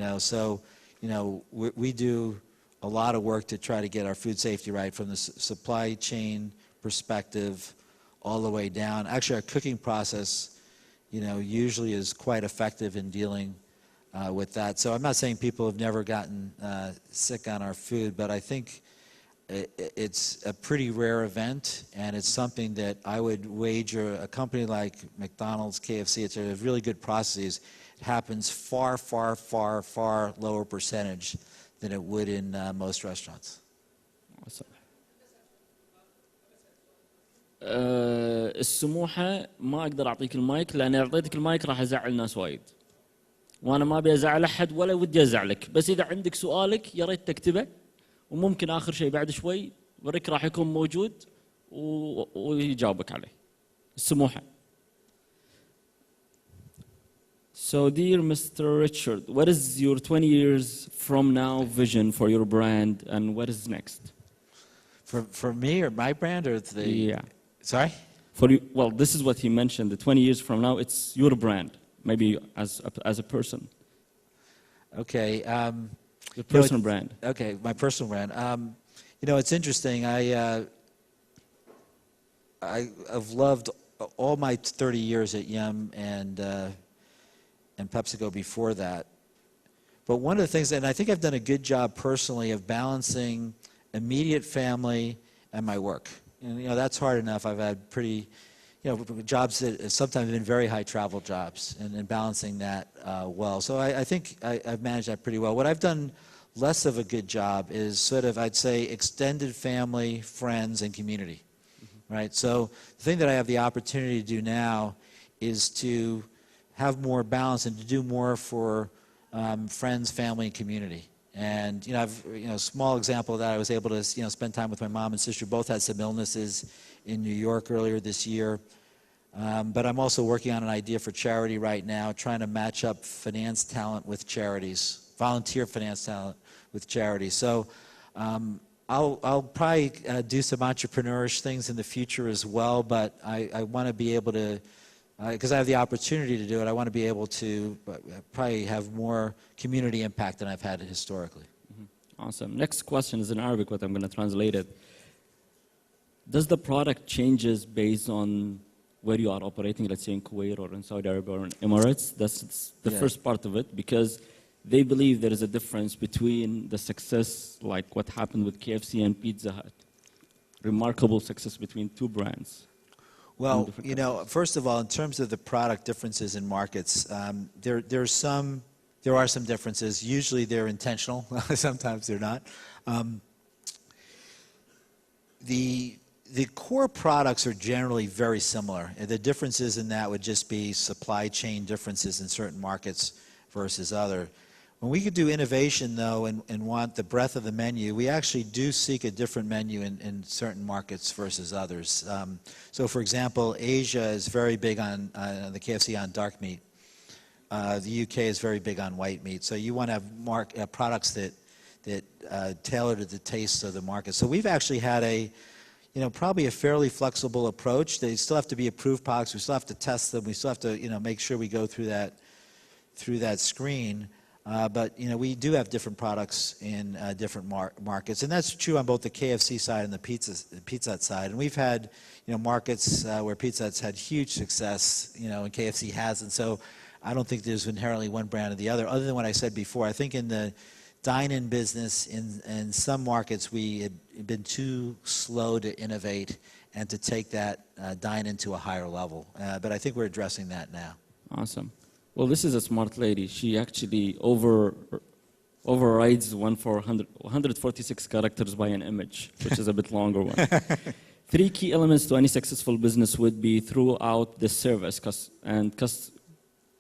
do a lot of work to try to get our food safety right from the supply chain perspective all the way down. Actually, our cooking process, usually is quite effective in dealing with that. So I'm not saying people have never gotten sick on our food, but I think it's a pretty rare event, and it's something that I would wager a company like McDonald's, KFC, it's a really good processes. It happens far, far, far, far lower percentage than it would in most restaurants. Awesome. السموحة ما أقدر أعطيك المايك لأن أعطيتك المايك راح أزعل ناس وايد. وأنا ما أبي أزعل أحد ولا ودي أزعلك، بس إذا عندك سؤالك يا ريت تكتبه، وممكن آخر شيء بعد شوي بريك راح يكون موجود ويجاوبك عليه. السموحة. So dear Mr. Richard, what is your 20 years from now vision for your brand, and what is next? For me or my brand or the... Yeah. Sorry? For you, well, this is what he mentioned. The 20 years from now, it's your brand, maybe as a person. Okay. Your personal brand. Okay, my personal brand. It's interesting. I've loved all my 30 years at Yum and PepsiCo before that. But one of the things, and I think I've done a good job personally of balancing immediate family and my work. And that's hard enough. I've had pretty, jobs that sometimes have been very high travel jobs, and balancing that well. So I think I've managed that pretty well. What I've done less of a good job is sort of, I'd say, extended family, friends, and community. Right? So the thing that I have the opportunity to do now is to have more balance and to do more for friends, family, and community. And I've a small example of that. I was able to spend time with my mom and sister. Both had some illnesses in New York earlier this year. But I'm also working on an idea for charity right now, trying to match up finance talent with charities, volunteer finance talent with charities. So I'll probably do some entrepreneurish things in the future as well. But I want to be able to. Because I have the opportunity to do it, I want to be able to probably have more community impact than I've had historically. Awesome. Next question is in Arabic, but I'm going to translate it. Does the product changes based on where you are operating, let's say in Kuwait or in Saudi Arabia or in Emirates? That's the first part of it, because they believe there is a difference between the success, like what happened with KFC and Pizza Hut. Remarkable success between two brands. Well, first of all, in terms of the product differences in markets, there are some differences. Usually they're intentional. Sometimes they're not. The core products are generally very similar. The differences in that would just be supply chain differences in certain markets versus other. When we could do innovation, though, and want the breadth of the menu, we actually do seek a different menu in certain markets versus others. So, for example, Asia is very big on the KFC on dark meat. The UK is very big on white meat. So you want to have products that tailor to the tastes of the market. So we've actually had probably a fairly flexible approach. They still have to be approved products. We still have to test them. We still have to, make sure we go through that screen. But we do have different products in different markets, and that's true on both the KFC side and the Pizza Hut side. And we've had markets where Pizza Hut's had huge success, and KFC hasn't. So I don't think there's inherently one brand or the other. Other than what I said before, I think in the dine-in business, in some markets, we had been too slow to innovate and to take that dine-in to a higher level. But I think we're addressing that now. Awesome. Well, this is a smart lady. She actually overrides 146 characters by an image, which is a bit longer one. 3 key elements to any successful business would be throughout the service and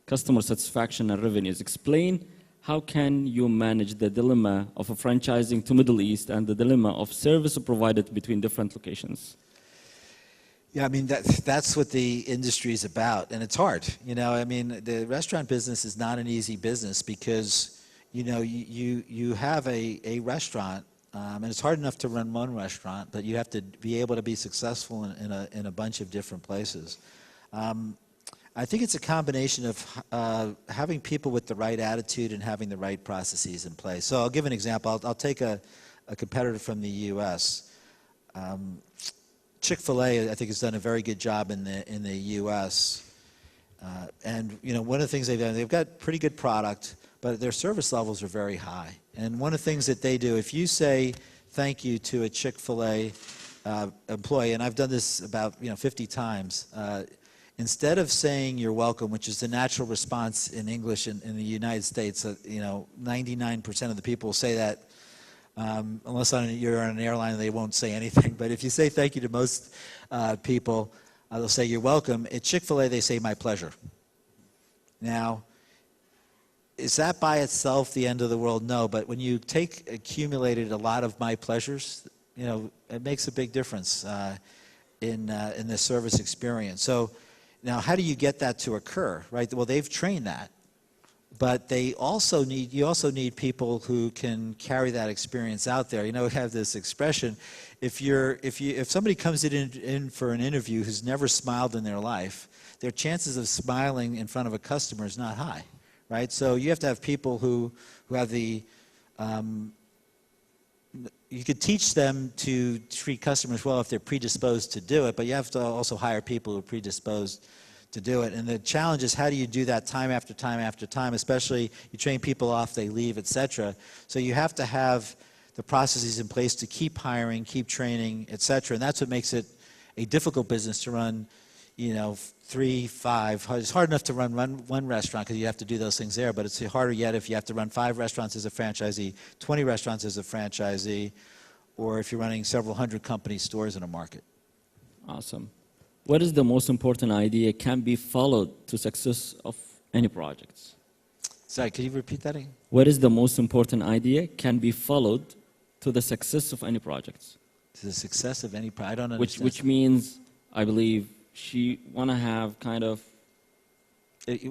customer satisfaction and revenues. Explain how can you manage the dilemma of a franchising to Middle East and the dilemma of service provided between different locations? Yeah, that's what the industry is about, and it's hard. The restaurant business is not an easy business because, you have a restaurant and it's hard enough to run one restaurant, but you have to be able to be successful in a bunch of different places. I think it's a combination of having people with the right attitude and having the right processes in place. So I'll give an example. I'll take a competitor from the U.S. Chick-fil-A, I think, has done a very good job in the U.S. And you know, one of the things they've done, they've got pretty good product, but their service levels are very high. And one of the things that they do, if you say thank you to a Chick-fil-A employee, and I've done this about 50 times, instead of saying you're welcome, which is the natural response in English in the United States, 99% of the people say that, unless you're on an airline, they won't say anything. But if you say thank you to most people, they'll say you're welcome. At Chick-fil-A, they say my pleasure. Now, is that by itself the end of the world? No, but when you accumulated a lot of my pleasures, it makes a big difference in the service experience. So now, how do you get that to occur, right? Well, they've trained that, but you also need people who can carry that experience out there. We have this expression: if somebody comes in for an interview who's never smiled in their life, their chances of smiling in front of a customer is not high, right? So you have to have people who have the you could teach them to treat customers well if they're predisposed to do it, but you have to also hire people who are predisposed to do it. And the challenge is, how do you do that time after time after time, especially you train people off, they leave, etc. So you have to have the processes in place to keep hiring, keep training, etc. And that's what makes it a difficult business to run, 3, 5. It's hard enough to run one restaurant because you have to do those things there, but it's harder yet if you have to run 5 restaurants as a franchisee, 20 restaurants as a franchisee, or if you're running several hundred company stores in a market. Awesome. What is the most important idea can be followed to success of any projects? Sorry, can you repeat that again? What is the most important idea can be followed to the success of any projects? To the success of any project? I don't understand. Which means, I believe, she want to have kind of...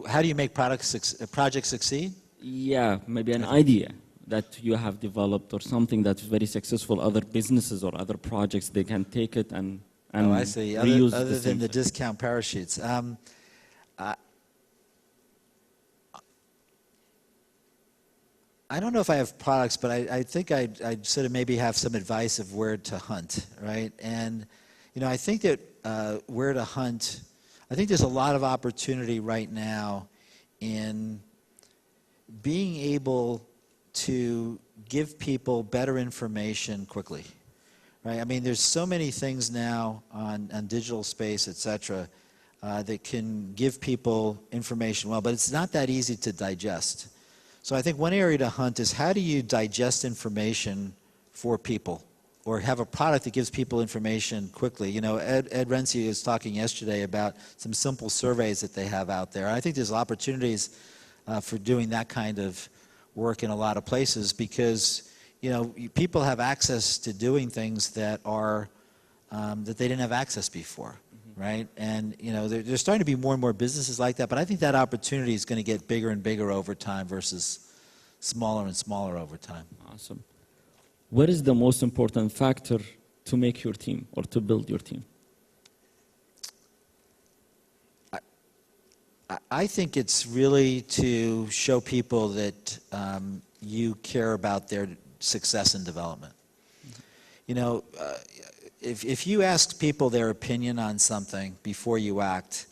How do you make projects succeed? Yeah, maybe an idea that you have developed or something that's very successful. Other businesses or other projects, they can take it and I see. reuse Other than the thing. discount parachutes. I don't know if I have products, but I think I'd sort of maybe have some advice of where to hunt, right? And, I think that where to hunt, I think there's a lot of opportunity right now in being able to give people better information quickly, right? I mean, there's so many things now on digital space, et cetera, that can give people information well, but it's not that easy to digest. So I think one area to hunt is, how do you digest information for people, or have a product that gives people information quickly? Ed Renzi was talking yesterday about some simple surveys that they have out there. I think there's opportunities for doing that kind of work in a lot of places, because people have access to doing things that are that they didn't have access before. Right? And there's starting to be more and more businesses like that, but I think that opportunity is going to get bigger and bigger over time versus smaller and smaller over time. Awesome. What is the most important factor to make your team or to build your team? I think it's really to show people that you care about their success and development. If you ask people their opinion on something before you act,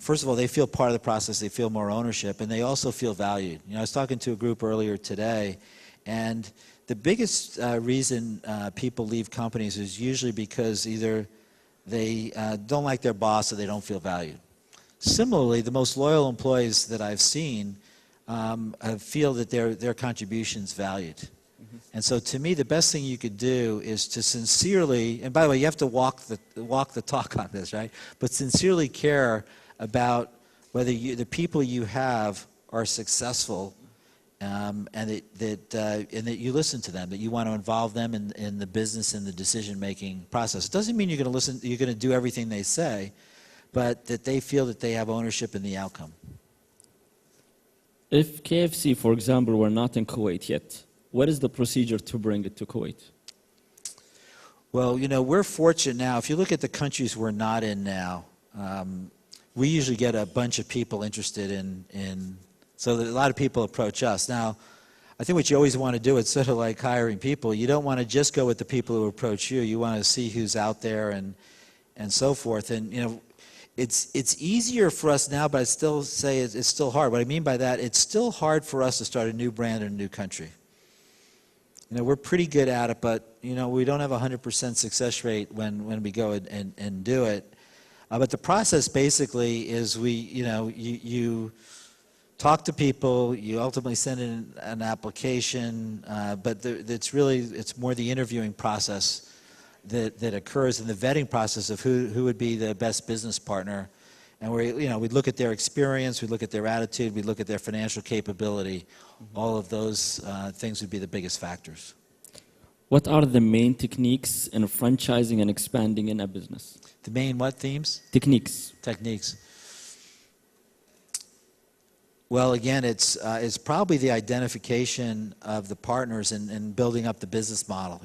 first of all, they feel part of the process, they feel more ownership, and they also feel valued. I was talking to a group earlier today, and the biggest reason people leave companies is usually because either they don't like their boss or they don't feel valued. Similarly, the most loyal employees that I've seen feel that their contribution's valued. And so to me, the best thing you could do is to sincerely, and by the way, you have to walk the talk on this, right? But sincerely care about whether the people you have are successful, and that you listen to them, that you want to involve them in the business and the decision-making process. It doesn't mean you're going to do everything they say, but that they feel that they have ownership in the outcome. If KFC, for example, were not in Kuwait yet, what is the procedure to bring it to Kuwait? Well, we're fortunate now. If you look at the countries we're not in now, we usually get a bunch of people interested in so that a lot of people approach us. Now, I think what you always want to do, it's sort of like hiring people. You don't want to just go with the people who approach you. You want to see who's out there and so forth. And, it's easier for us now, but I still say it's still hard. What I mean by that, it's still hard for us to start a new brand in a new country. We're pretty good at it, but, we don't have a 100% success rate when we go and do it. But the process basically is you talk to people, you ultimately send in an application, but it's more the interviewing process that occurs in the vetting process of who would be the best business partner. And we look at their experience, we look at their attitude, we look at their financial capability. All of those things would be the biggest factors. What are the main techniques in franchising and expanding in a business? The main what themes? Techniques. Well, again, it's probably the identification of the partners and building up the business model.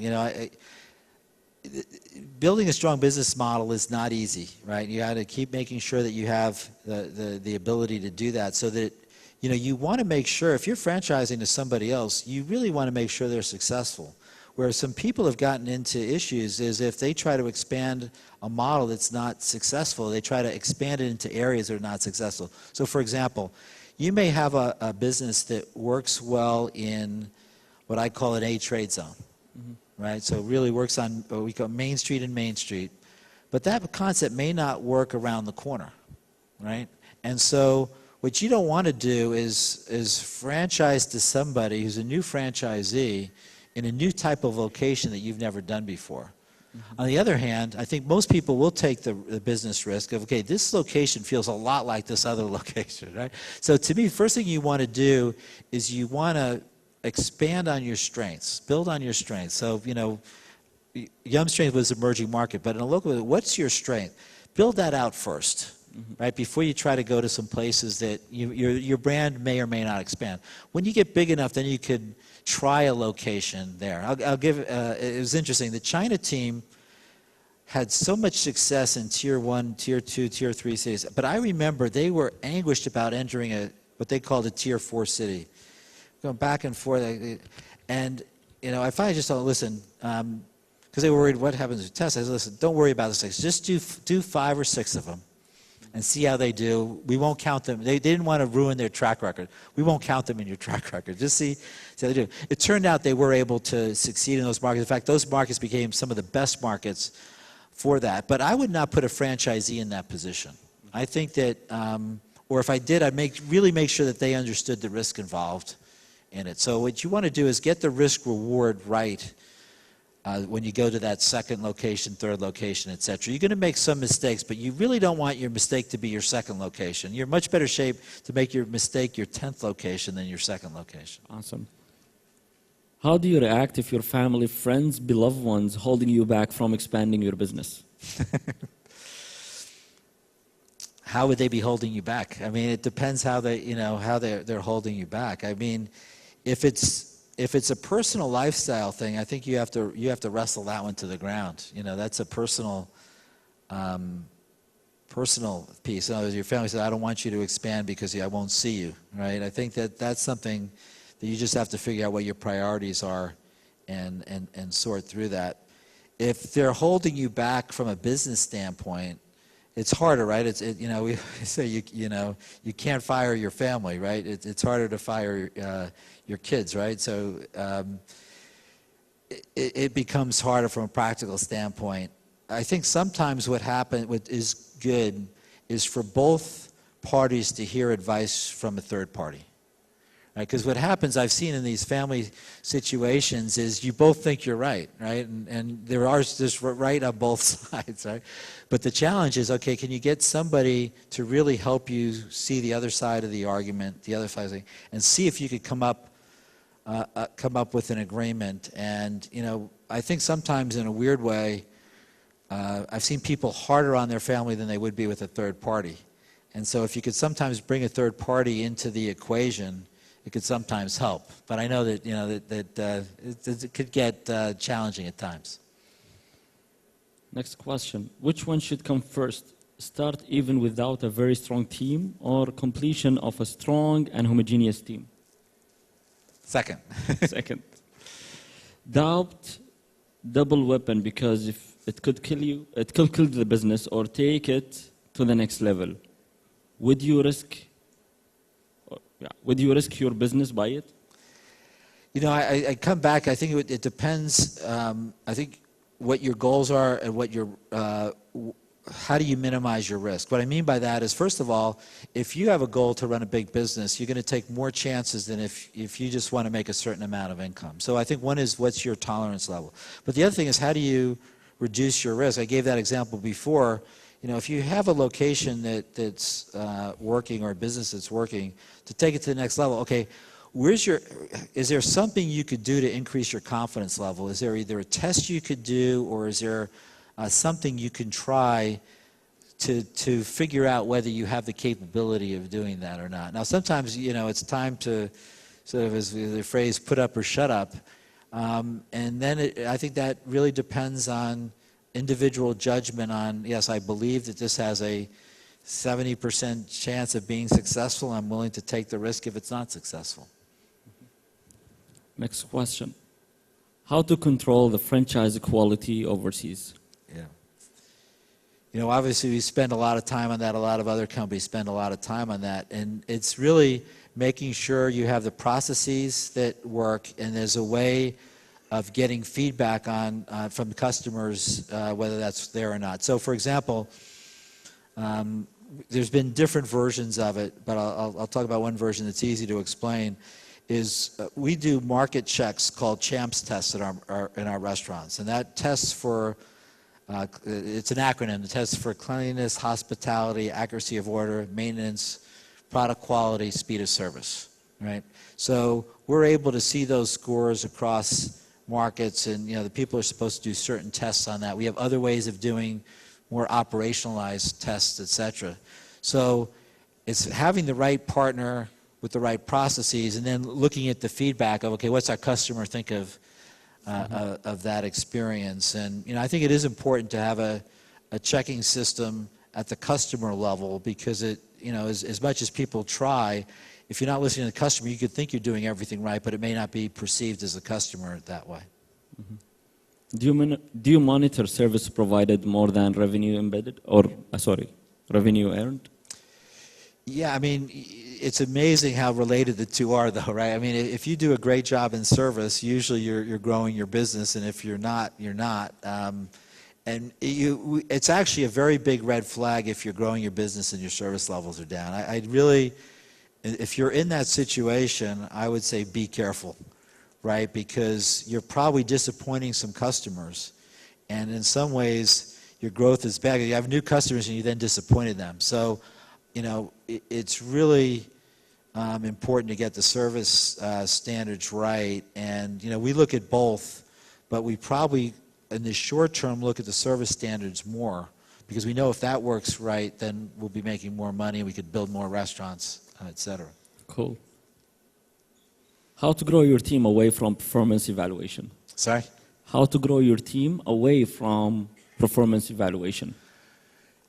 Building a strong business model is not easy, right? You got to keep making sure that you have the ability to do that, so that you want to make sure if you're franchising to somebody else, you really want to make sure they're successful. Where some people have gotten into issues is if they try to expand a model that's not successful, they try to expand it into areas that are not successful. So, for example, you may have a business that works well in what I call an A trade zone. Right? So it really works on what we call Main Street and Main Street. But that concept may not work around the corner, right? And so what you don't want to do is franchise to somebody who's a new franchisee in a new type of location that you've never done before. On the other hand, I think most people will take the business risk of, okay, this location feels a lot like this other location, right? So to me, first thing you want to do is you want to expand on your strengths, build on your strengths. So, Yum's strength was emerging market, but in a local, what's your strength? Build that out first, right? Before you try to go to some places that your brand may or may not expand. When you get big enough, then you could try a location there. I'll give, it was interesting. The China team had so much success in Tier 1, Tier 2, Tier 3 cities, but I remember they were anguished about entering what they called a Tier 4 city. Going back and forth, and I finally just thought, listen, because they were worried what happens with tests. I said, listen, don't worry about the 6. Just do 5 or 6 of them, and see how they do. We won't count them. They didn't want to ruin their track record. We won't count them in your track record. Just see how they do. It turned out they were able to succeed in those markets. In fact, those markets became some of the best markets for that. But I would not put a franchisee in that position. I think that, or if I did, I'd really make sure that they understood the risk involved in it. So what you want to do is get the risk reward right when you go to that second location, third location, etc. You're going to make some mistakes, but you really don't want your mistake to be your second location. You're in much better shape to make your mistake your 10th location than your second location. Awesome. How do you react if your family, friends, beloved ones holding you back from expanding your business? How would they be holding you back? I mean, it depends how they're holding you back. I mean, if it's a personal lifestyle thing, I think you have to wrestle that one to the ground. That's a personal piece. In other words, your family says, "I don't want you to expand because I won't see you." Right? I think that's something that you just have to figure out what your priorities are, and sort through that. If they're holding you back from a business standpoint, it's harder, right? We say you can't fire your family, right? It's harder to fire your kids, right? So it becomes harder from a practical standpoint. I think sometimes what is good is for both parties to hear advice from a third party. Because what happens, I've seen in these family situations, is you both think you're right? And there's right on both sides, right? But the challenge is, okay, can you get somebody to really help you see the other side of the argument, the other side of the thing, and see if you could come up with an agreement? And I think sometimes in a weird way, I've seen people harder on their family than they would be with a third party. And so if you could sometimes bring a third party into the equation, it could sometimes help. But I know that, it could get challenging at times. Next question. Which one should come first? Start even without a very strong team, or completion of a strong and homogeneous team? Second. Second. Doubt, double weapon, because if it could kill you, it could kill the business or take it to the next level. Would you risk your business by it? I come back. I think it depends. I think what your goals are and what your how do you minimize your risk? What I mean by that is, first of all, if you have a goal to run a big business, you're going to take more chances than if you just want to make a certain amount of income. So I think one is, what's your tolerance level? But the other thing is, how do you reduce your risk? I gave that example before. If you have a location that's working, or a business that's working, to take it to the next level, okay, is there something you could do to increase your confidence level? Is there either a test you could do, or is there something you can try to figure out whether you have the capability of doing that or not? Now, sometimes, it's time to sort of, as the phrase, put up or shut up. And then I think that really depends on individual judgment on, yes, I believe that this has a 70% chance of being successful. I'm willing to take the risk if it's not successful. Next question. How to control the franchise quality overseas? Yeah. Obviously we spend a lot of time on that. A lot of other companies spend a lot of time on that. And it's really making sure you have the processes that work, and there's a way of getting feedback from customers, whether that's there or not. So, for example, there's been different versions of it, but I'll talk about one version that's easy to explain. We do market checks called CHAMPS tests in our restaurants, and that tests for, it's an acronym, it tests for cleanliness, hospitality, accuracy of order, maintenance, product quality, speed of service, right? So we're able to see those scores across markets, and the people are supposed to do certain tests on that. We have other ways of doing more operationalized tests, etc. So it's having the right partner with the right processes, and then looking at the feedback of, okay, what's our customer think of that experience? And I think it is important to have a checking system at the customer level, because it, as much as people try, if you're not listening to the customer, you could think you're doing everything right, but it may not be perceived as a customer that way. Mm-hmm. Do you monitor service provided more than revenue embedded, or revenue earned? Yeah, I mean, it's amazing how related the two are, though, right? I mean, if you do a great job in service, usually you're growing your business, and if you're not, you're not. And it's actually a very big red flag if you're growing your business and your service levels are down. I really, if you're in that situation, I would say be careful, right? Because you're probably disappointing some customers, and in some ways your growth is bad. You have new customers and you then disappointed them. So, it's really important to get the service standards right. And we look at both, but we probably in the short term look at the service standards more, because we know if that works right, then we'll be making more money, we could build more restaurants, etc. Cool. How to grow your team away from performance evaluation? Sorry? How to grow your team away from performance evaluation?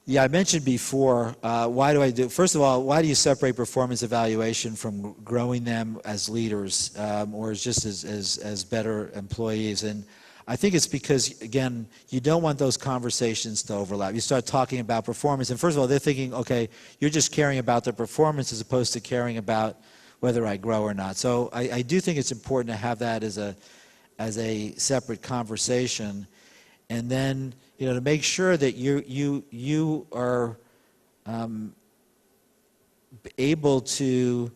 Yeah, I mentioned before, first of all, why do you separate performance evaluation from growing them as leaders, or just as better employees? And I think it's because, again, you don't want those conversations to overlap. You start talking about performance, and first of all, they're thinking, okay, you're just caring about the performance as opposed to caring about whether I grow or not. So I do think it's important to have that as a separate conversation, and then to make sure that you are able to,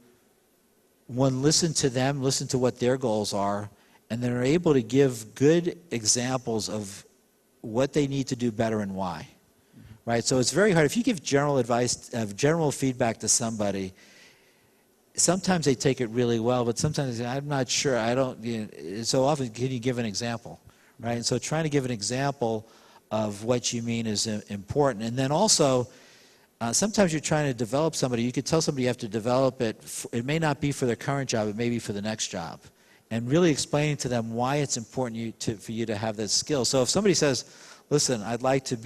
one, listen to them, listen to what their goals are, and then are able to give good examples of what they need to do better and why. Right? So it's very hard. If you give general advice, general feedback to somebody, sometimes they take it really well, but sometimes they say, I'm not sure, I don't, so often, can you give an example? Right? And so trying to give an example of what you mean is important. And then also, sometimes you're trying to develop somebody. You could tell somebody you have to develop it. It may not be for their current job. It may be for the next job. And really explaining to them why it's important for you to have that skill. So if somebody says, listen, I'd like to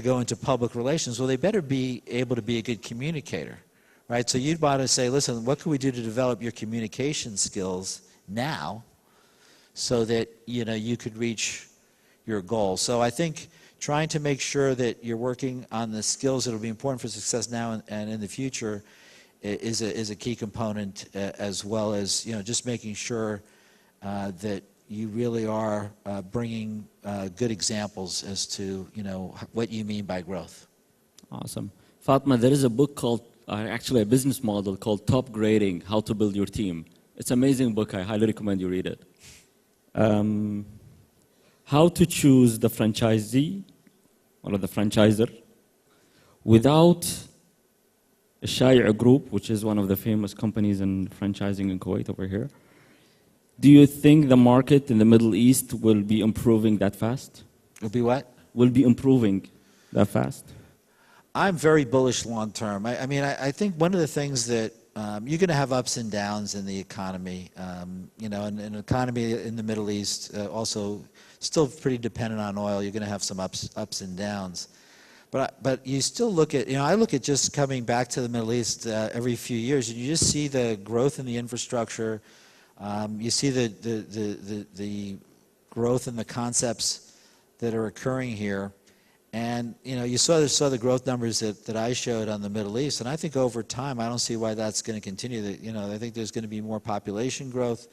go into public relations, well, they better be able to be a good communicator, right? So you'd want to say, listen, what can we do to develop your communication skills now so that, you could reach your goal? So I think trying to make sure that you're working on the skills that will be important for success now and in the future is a key component, as well as just making sure that you really are bringing good examples as to what you mean by growth. Awesome. Fatma, there is a book called, actually a business model called Top Grading, How to Build Your Team. It's an amazing book. I highly recommend you read it. How to choose the franchisee or the franchiser without a Shai'a Group, which is one of the famous companies in franchising in Kuwait over here. Do you think the market in the Middle East will be improving that fast? Will be what? Will be improving that fast? I'm very bullish long term. I think one of the things that you're going to have ups and downs in the economy. And an economy in the Middle East also still pretty dependent on oil. You're going to have some ups and downs. But you still look at, I look at just coming back to the Middle East every few years, and you just see the growth in the infrastructure. You see the growth in the concepts that are occurring here. And, you saw the growth numbers that I showed on the Middle East. And I think over time, I don't see why that's going to continue. I think there's going to be more population growth.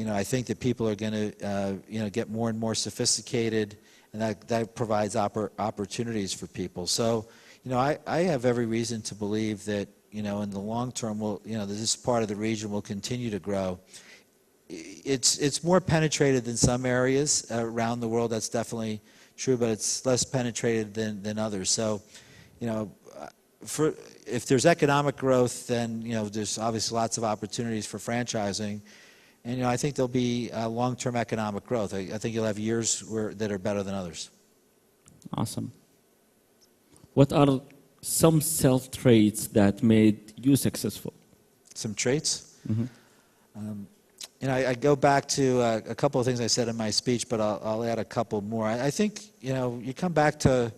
I think that people are going to, get more and more sophisticated. And that provides opportunities for people. So, I have every reason to believe that, in the long term, this part of the region will continue to grow. It's more penetrated than some areas around the world. That's definitely true, but it's less penetrated than others. So, if there's economic growth, then, there's obviously lots of opportunities for franchising. And, I think there'll be long-term economic growth. I think you'll have years that are better than others. Awesome. What are some self-traits that made you successful? Some traits? Mm-hmm. I go back to a couple of things I said in my speech, but I'll add a couple more. I think, you come back to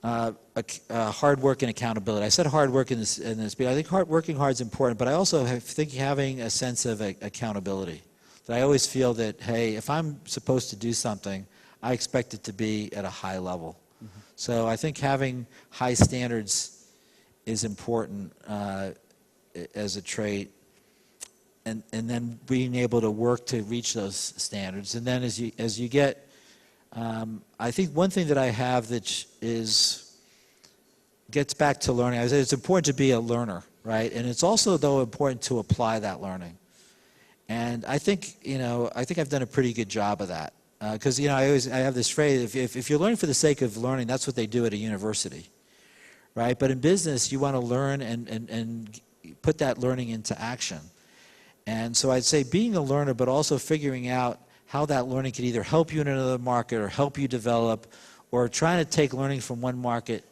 hard work and accountability. I said hard work in this speech. I think working hard is important, but I also think having a sense of accountability. That I always feel that, hey, if I'm supposed to do something, I expect it to be at a high level. Mm-hmm. So I think having high standards is important as a trait, and then being able to work to reach those standards. And then as you get, I think one thing that I have that gets back to learning. I say it's important to be a learner, right? And it's also, though, important to apply that learning. And I think, I've done a pretty good job of that. Because, I have this phrase, if you're learning for the sake of learning, that's what they do at a university, right? But in business, you want to learn and put that learning into action. And so I'd say being a learner, but also figuring out how that learning can either help you in another market or help you develop, or trying to take learning from one market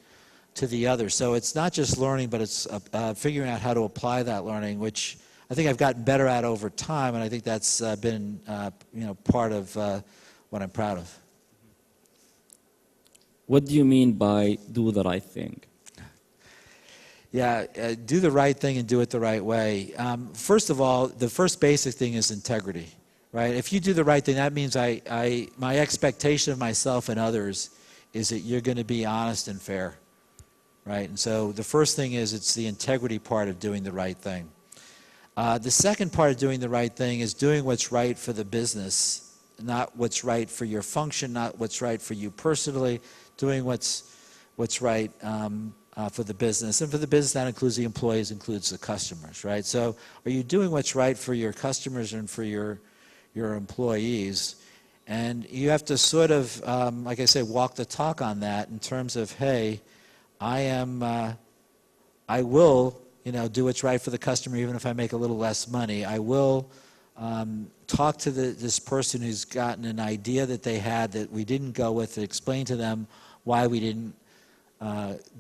to the other. So it's not just learning, but it's figuring out how to apply that learning, which I think I've gotten better at over time, and I think that's been part of what I'm proud of. What do you mean by do the right thing? Yeah, do the right thing and do it the right way. First of all, the first basic thing is integrity, right? If you do the right thing, that means my expectation of myself and others is that you're going to be honest and fair, right? And so the first thing is it's the integrity part of doing the right thing. The second part of doing the right thing is doing what's right for the business, not what's right for your function, not what's right for you personally, doing what's right for the business. And for the business, that includes the employees, includes the customers, right? So are you doing what's right for your customers and for your employees? And you have to sort of, like I say, walk the talk on that in terms of, hey, I will, do what's right for the customer even if I make a little less money. I will talk to this person who's gotten an idea that they had that we didn't go with, explain to them why we didn't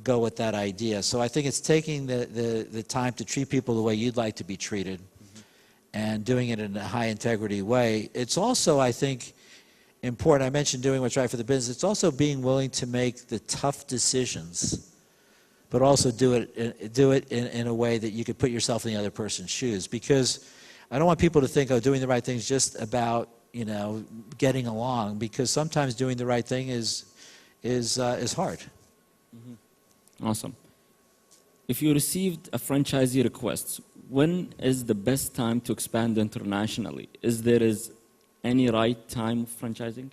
go with that idea. So I think it's taking the time to treat people the way you'd like to be treated and doing it in a high integrity way. It's also, I think, important. I mentioned doing what's right for the business. It's also being willing to make the tough decisions, but also do it in a way that you could put yourself in the other person's shoes. Because I don't want people to think, oh, doing the right thing is just about, you know, getting along. Because sometimes doing the right thing is hard. Awesome. If you received a franchisee request, when is the best time to expand internationally? Is there any right time of franchising?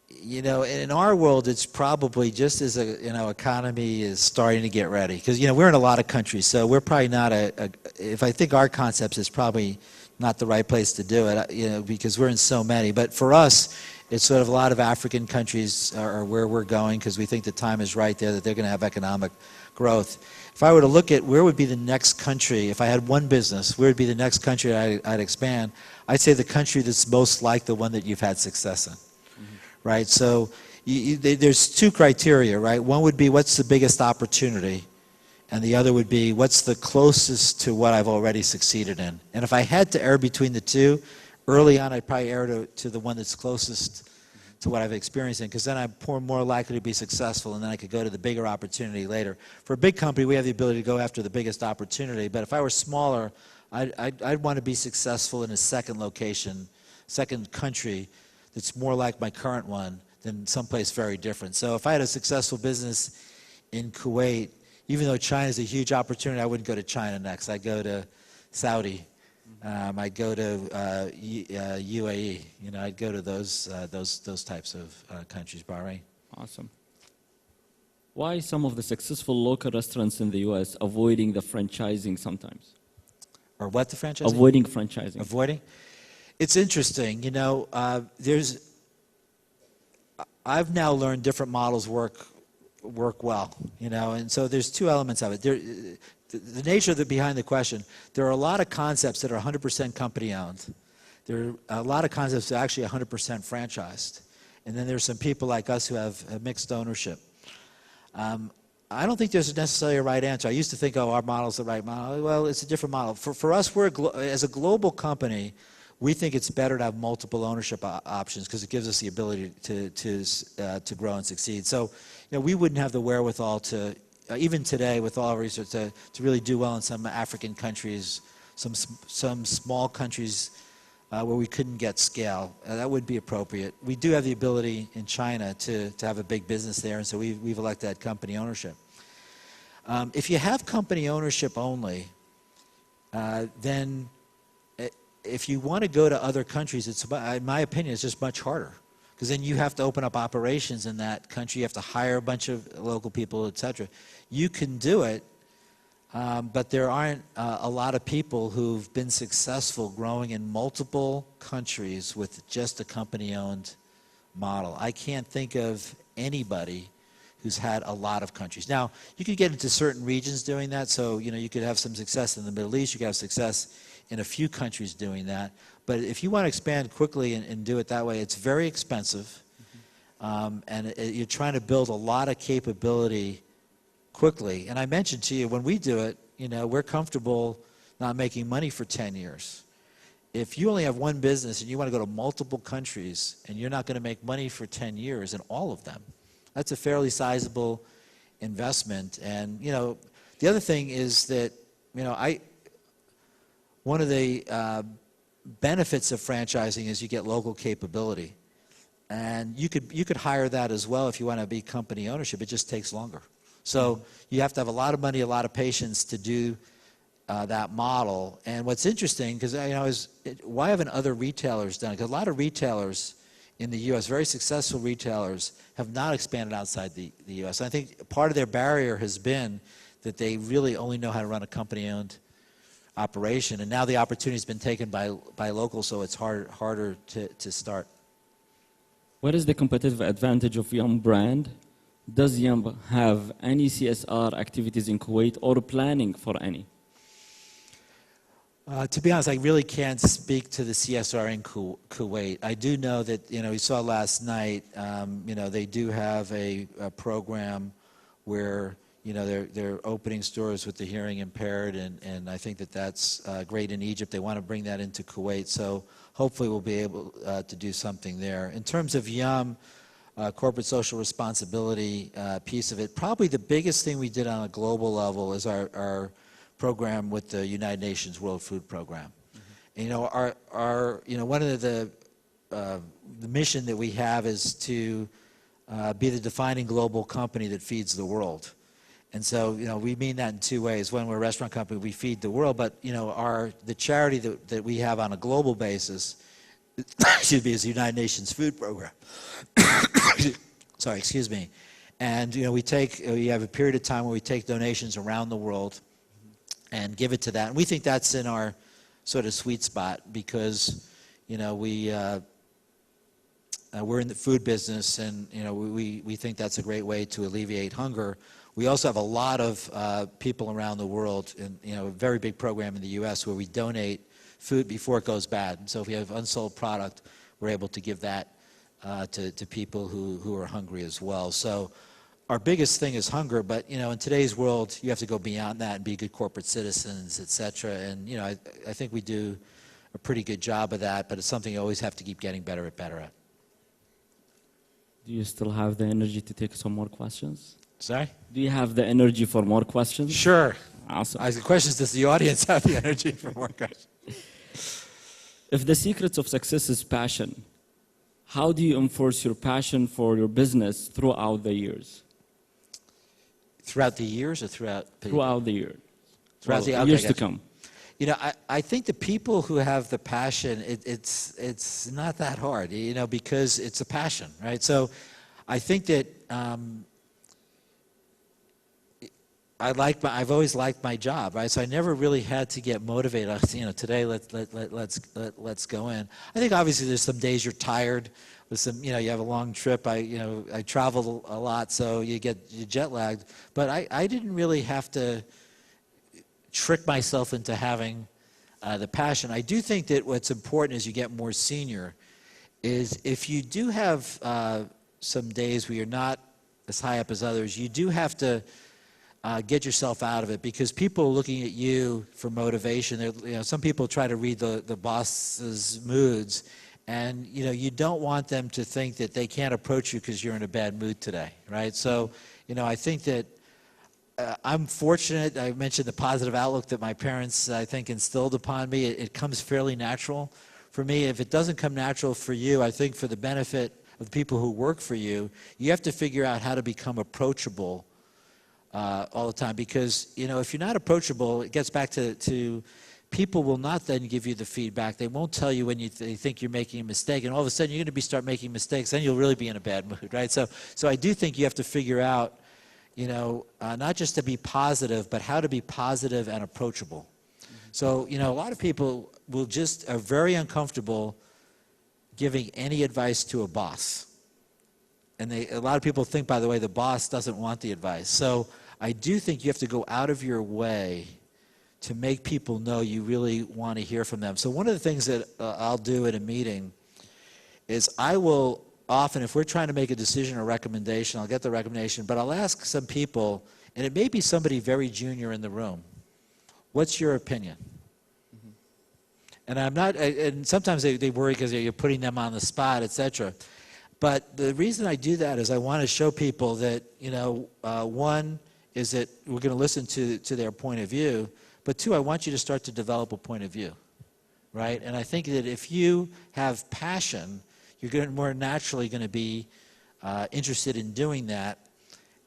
You know, in our world, it's probably just as economy is starting to get ready. Because, you know, we're in a lot of countries, so we're probably not if I think our concepts is probably not the right place to do it, you know, because we're in so many. But for us, it's sort of a lot of African countries are where we're going because we think the time is right there, that they're going to have economic growth. If I were to look at where would be the next country, if I had one business, where would be the next country I'd expand, I'd say the country that's most like the one that you've had success in, right? So there's two criteria, right? One would be what's the biggest opportunity, and the other would be what's the closest to what I've already succeeded in. And if I had to err between the two, early on I'd probably err to the one that's closest to what I've experienced in, because then I'm more likely to be successful, and then I could go to the bigger opportunity later. For a big company, we have the ability to go after the biggest opportunity, but if I were smaller, I'd want to be successful in a second location, second country that's more like my current one than someplace very different. So if I had a successful business in Kuwait, even though China is a huge opportunity, I wouldn't go to China next. I'd go to Saudi. I'd go to UAE. You know, I'd go to those types of countries, Bahrain. Awesome. Why some of the successful local restaurants in the U.S. avoiding the franchising sometimes? Or what, the franchising? Avoiding franchising. Avoiding? It's interesting. You know, I've now learned different models work well. You know, and so there's two elements of it. The nature behind the question, there are a lot of concepts that are 100% company-owned. There are a lot of concepts that are actually 100% franchised. And then there's some people like us who have mixed ownership. I don't think there's necessarily a right answer. I used to think, oh, our model's the right model. Well, it's a different model. For us, as a global company, we think it's better to have multiple ownership options because it gives us the ability to grow and succeed. So, you know, we wouldn't have the wherewithal to, even today with all our research, to really do well in some African countries, some small countries where we couldn't get scale. That would be appropriate. We do have the ability in China to have a big business there, and so we've elected that company ownership. If you have company ownership only, then if you want to go to other countries, in my opinion, it's just much harder. Because then you have to open up operations in that country. You have to hire a bunch of local people, etc. You can do it, but there aren't a lot of people who've been successful growing in multiple countries with just a company-owned model. I can't think of anybody who's had a lot of countries. Now, you could get into certain regions doing that. So, you know, you could have some success in the Middle East. You could have success in a few countries doing that. But if you want to expand quickly and do it that way, it's very expensive. And you're trying to build a lot of capability quickly. And I mentioned to you, when we do it, you know, we're comfortable not making money for 10 years. If you only have one business and you want to go to multiple countries and you're not going to make money for 10 years in all of them, that's a fairly sizable investment. And, you know, the other thing is that, you know, one of the benefits of franchising is you get local capability. And you could hire that as well if you want to be company ownership. It just takes longer. So you have to have a lot of money, a lot of patience to do that model. And what's interesting, because you know, why haven't other retailers done it? Because a lot of retailers in the U.S., very successful retailers, have not expanded outside the U.S. And I think part of their barrier has been that they really only know how to run a company-owned operation. And now the opportunity's been taken by locals, so it's harder to start. What is the competitive advantage of Yum brand? Does Yum have any CSR activities in Kuwait or planning for any? To be honest, I really can't speak to the CSR in Kuwait. I do know that, we saw last night, they do have a program where, they're opening stores with the hearing impaired, and I think that that's great in Egypt. They want to bring that into Kuwait, so hopefully we'll be able to do something there. In terms of YUM, corporate social responsibility piece of it, probably the biggest thing we did on a global level is our program with the United Nations World Food Program. And, one of the mission that we have is to be the defining global company that feeds the world. And so, we mean that in two ways. One, we're a restaurant company, we feed the world, but, the charity that we have on a global basis, excuse me, is the United Nations Food Program. Sorry, excuse me. And, we have a period of time where we take donations around the world and give it to that. And we think that's in our sort of sweet spot because, we're in the food business, and, we think that's a great way to alleviate hunger. We also have a lot of people around the world, and, a very big program in the U.S. where we donate food before it goes bad. And so if we have unsold product, we're able to give that to people who are hungry as well. So our biggest thing is hunger, but, in today's world, you have to go beyond that and be good corporate citizens, et cetera. And, I think we do a pretty good job of that, but it's something you always have to keep getting better at. Do you still have the energy to take some more questions? Sorry? Do you have the energy for more questions? Sure. Awesome. The question is, does the audience have the energy for more questions? If the secret of success is passion, how do you enforce your passion for your business throughout the years? Throughout the years or throughout? Throughout the year. Throughout the years to come. I think the people who have the passion, it's not that hard, because it's a passion, right? So I think that I've always liked my job, right? So I never really had to get motivated. Today let's go in. I think obviously there's some days you're tired. With some, you have a long trip. I travel a lot, so you jet lagged. But I didn't really have to trick myself into having the passion. I do think that what's important as you get more senior is if you do have some days where you're not as high up as others, you do have to get yourself out of it, because people are looking at you for motivation. Some people try to read the boss's moods, and you don't want them to think that they can't approach you because you're in a bad mood today, right? So, I think that I'm fortunate. I mentioned the positive outlook that my parents, I think, instilled upon me. It comes fairly natural for me. If it doesn't come natural for you, I think for the benefit of the people who work for you, you have to figure out how to become approachable all the time, because if you're not approachable, it gets back to people will not then give you the feedback. They won't tell you when they think you're making a mistake, and all of a sudden you're going to start making mistakes. Then you'll really be in a bad mood, right? So I do think you have to figure out, not just to be positive, but how to be positive and approachable. So a lot of people are very uncomfortable giving any advice to a boss. And a lot of people think, by the way, the boss doesn't want the advice. So I do think you have to go out of your way to make people know you really want to hear from them. So one of the things that I'll do at a meeting is I will often, if we're trying to make a decision or recommendation, I'll get the recommendation, but I'll ask some people, and it may be somebody very junior in the room, what's your opinion? And and sometimes they worry because you're putting them on the spot, etc. But the reason I do that is I want to show people that, one is that we're going to listen to their point of view, but two, I want you to start to develop a point of view, right? And I think that if you have passion, you're more naturally going to be interested in doing that.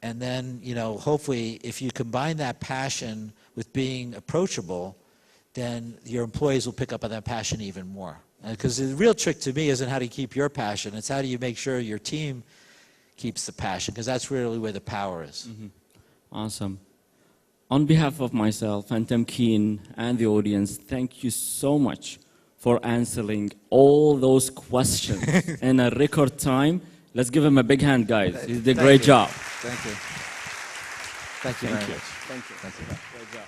And then, hopefully, if you combine that passion with being approachable, then your employees will pick up on that passion even more. Because the real trick to me isn't how do you keep your passion, it's how do you make sure your team keeps the passion, because that's really where the power is. Awesome. On behalf of myself and Tmkeen and the audience, thank you so much for answering all those questions in a record time. Let's give him a big hand, guys. He did a great job. Thank you. Thank you very much. Thank you. Thank you. Great job.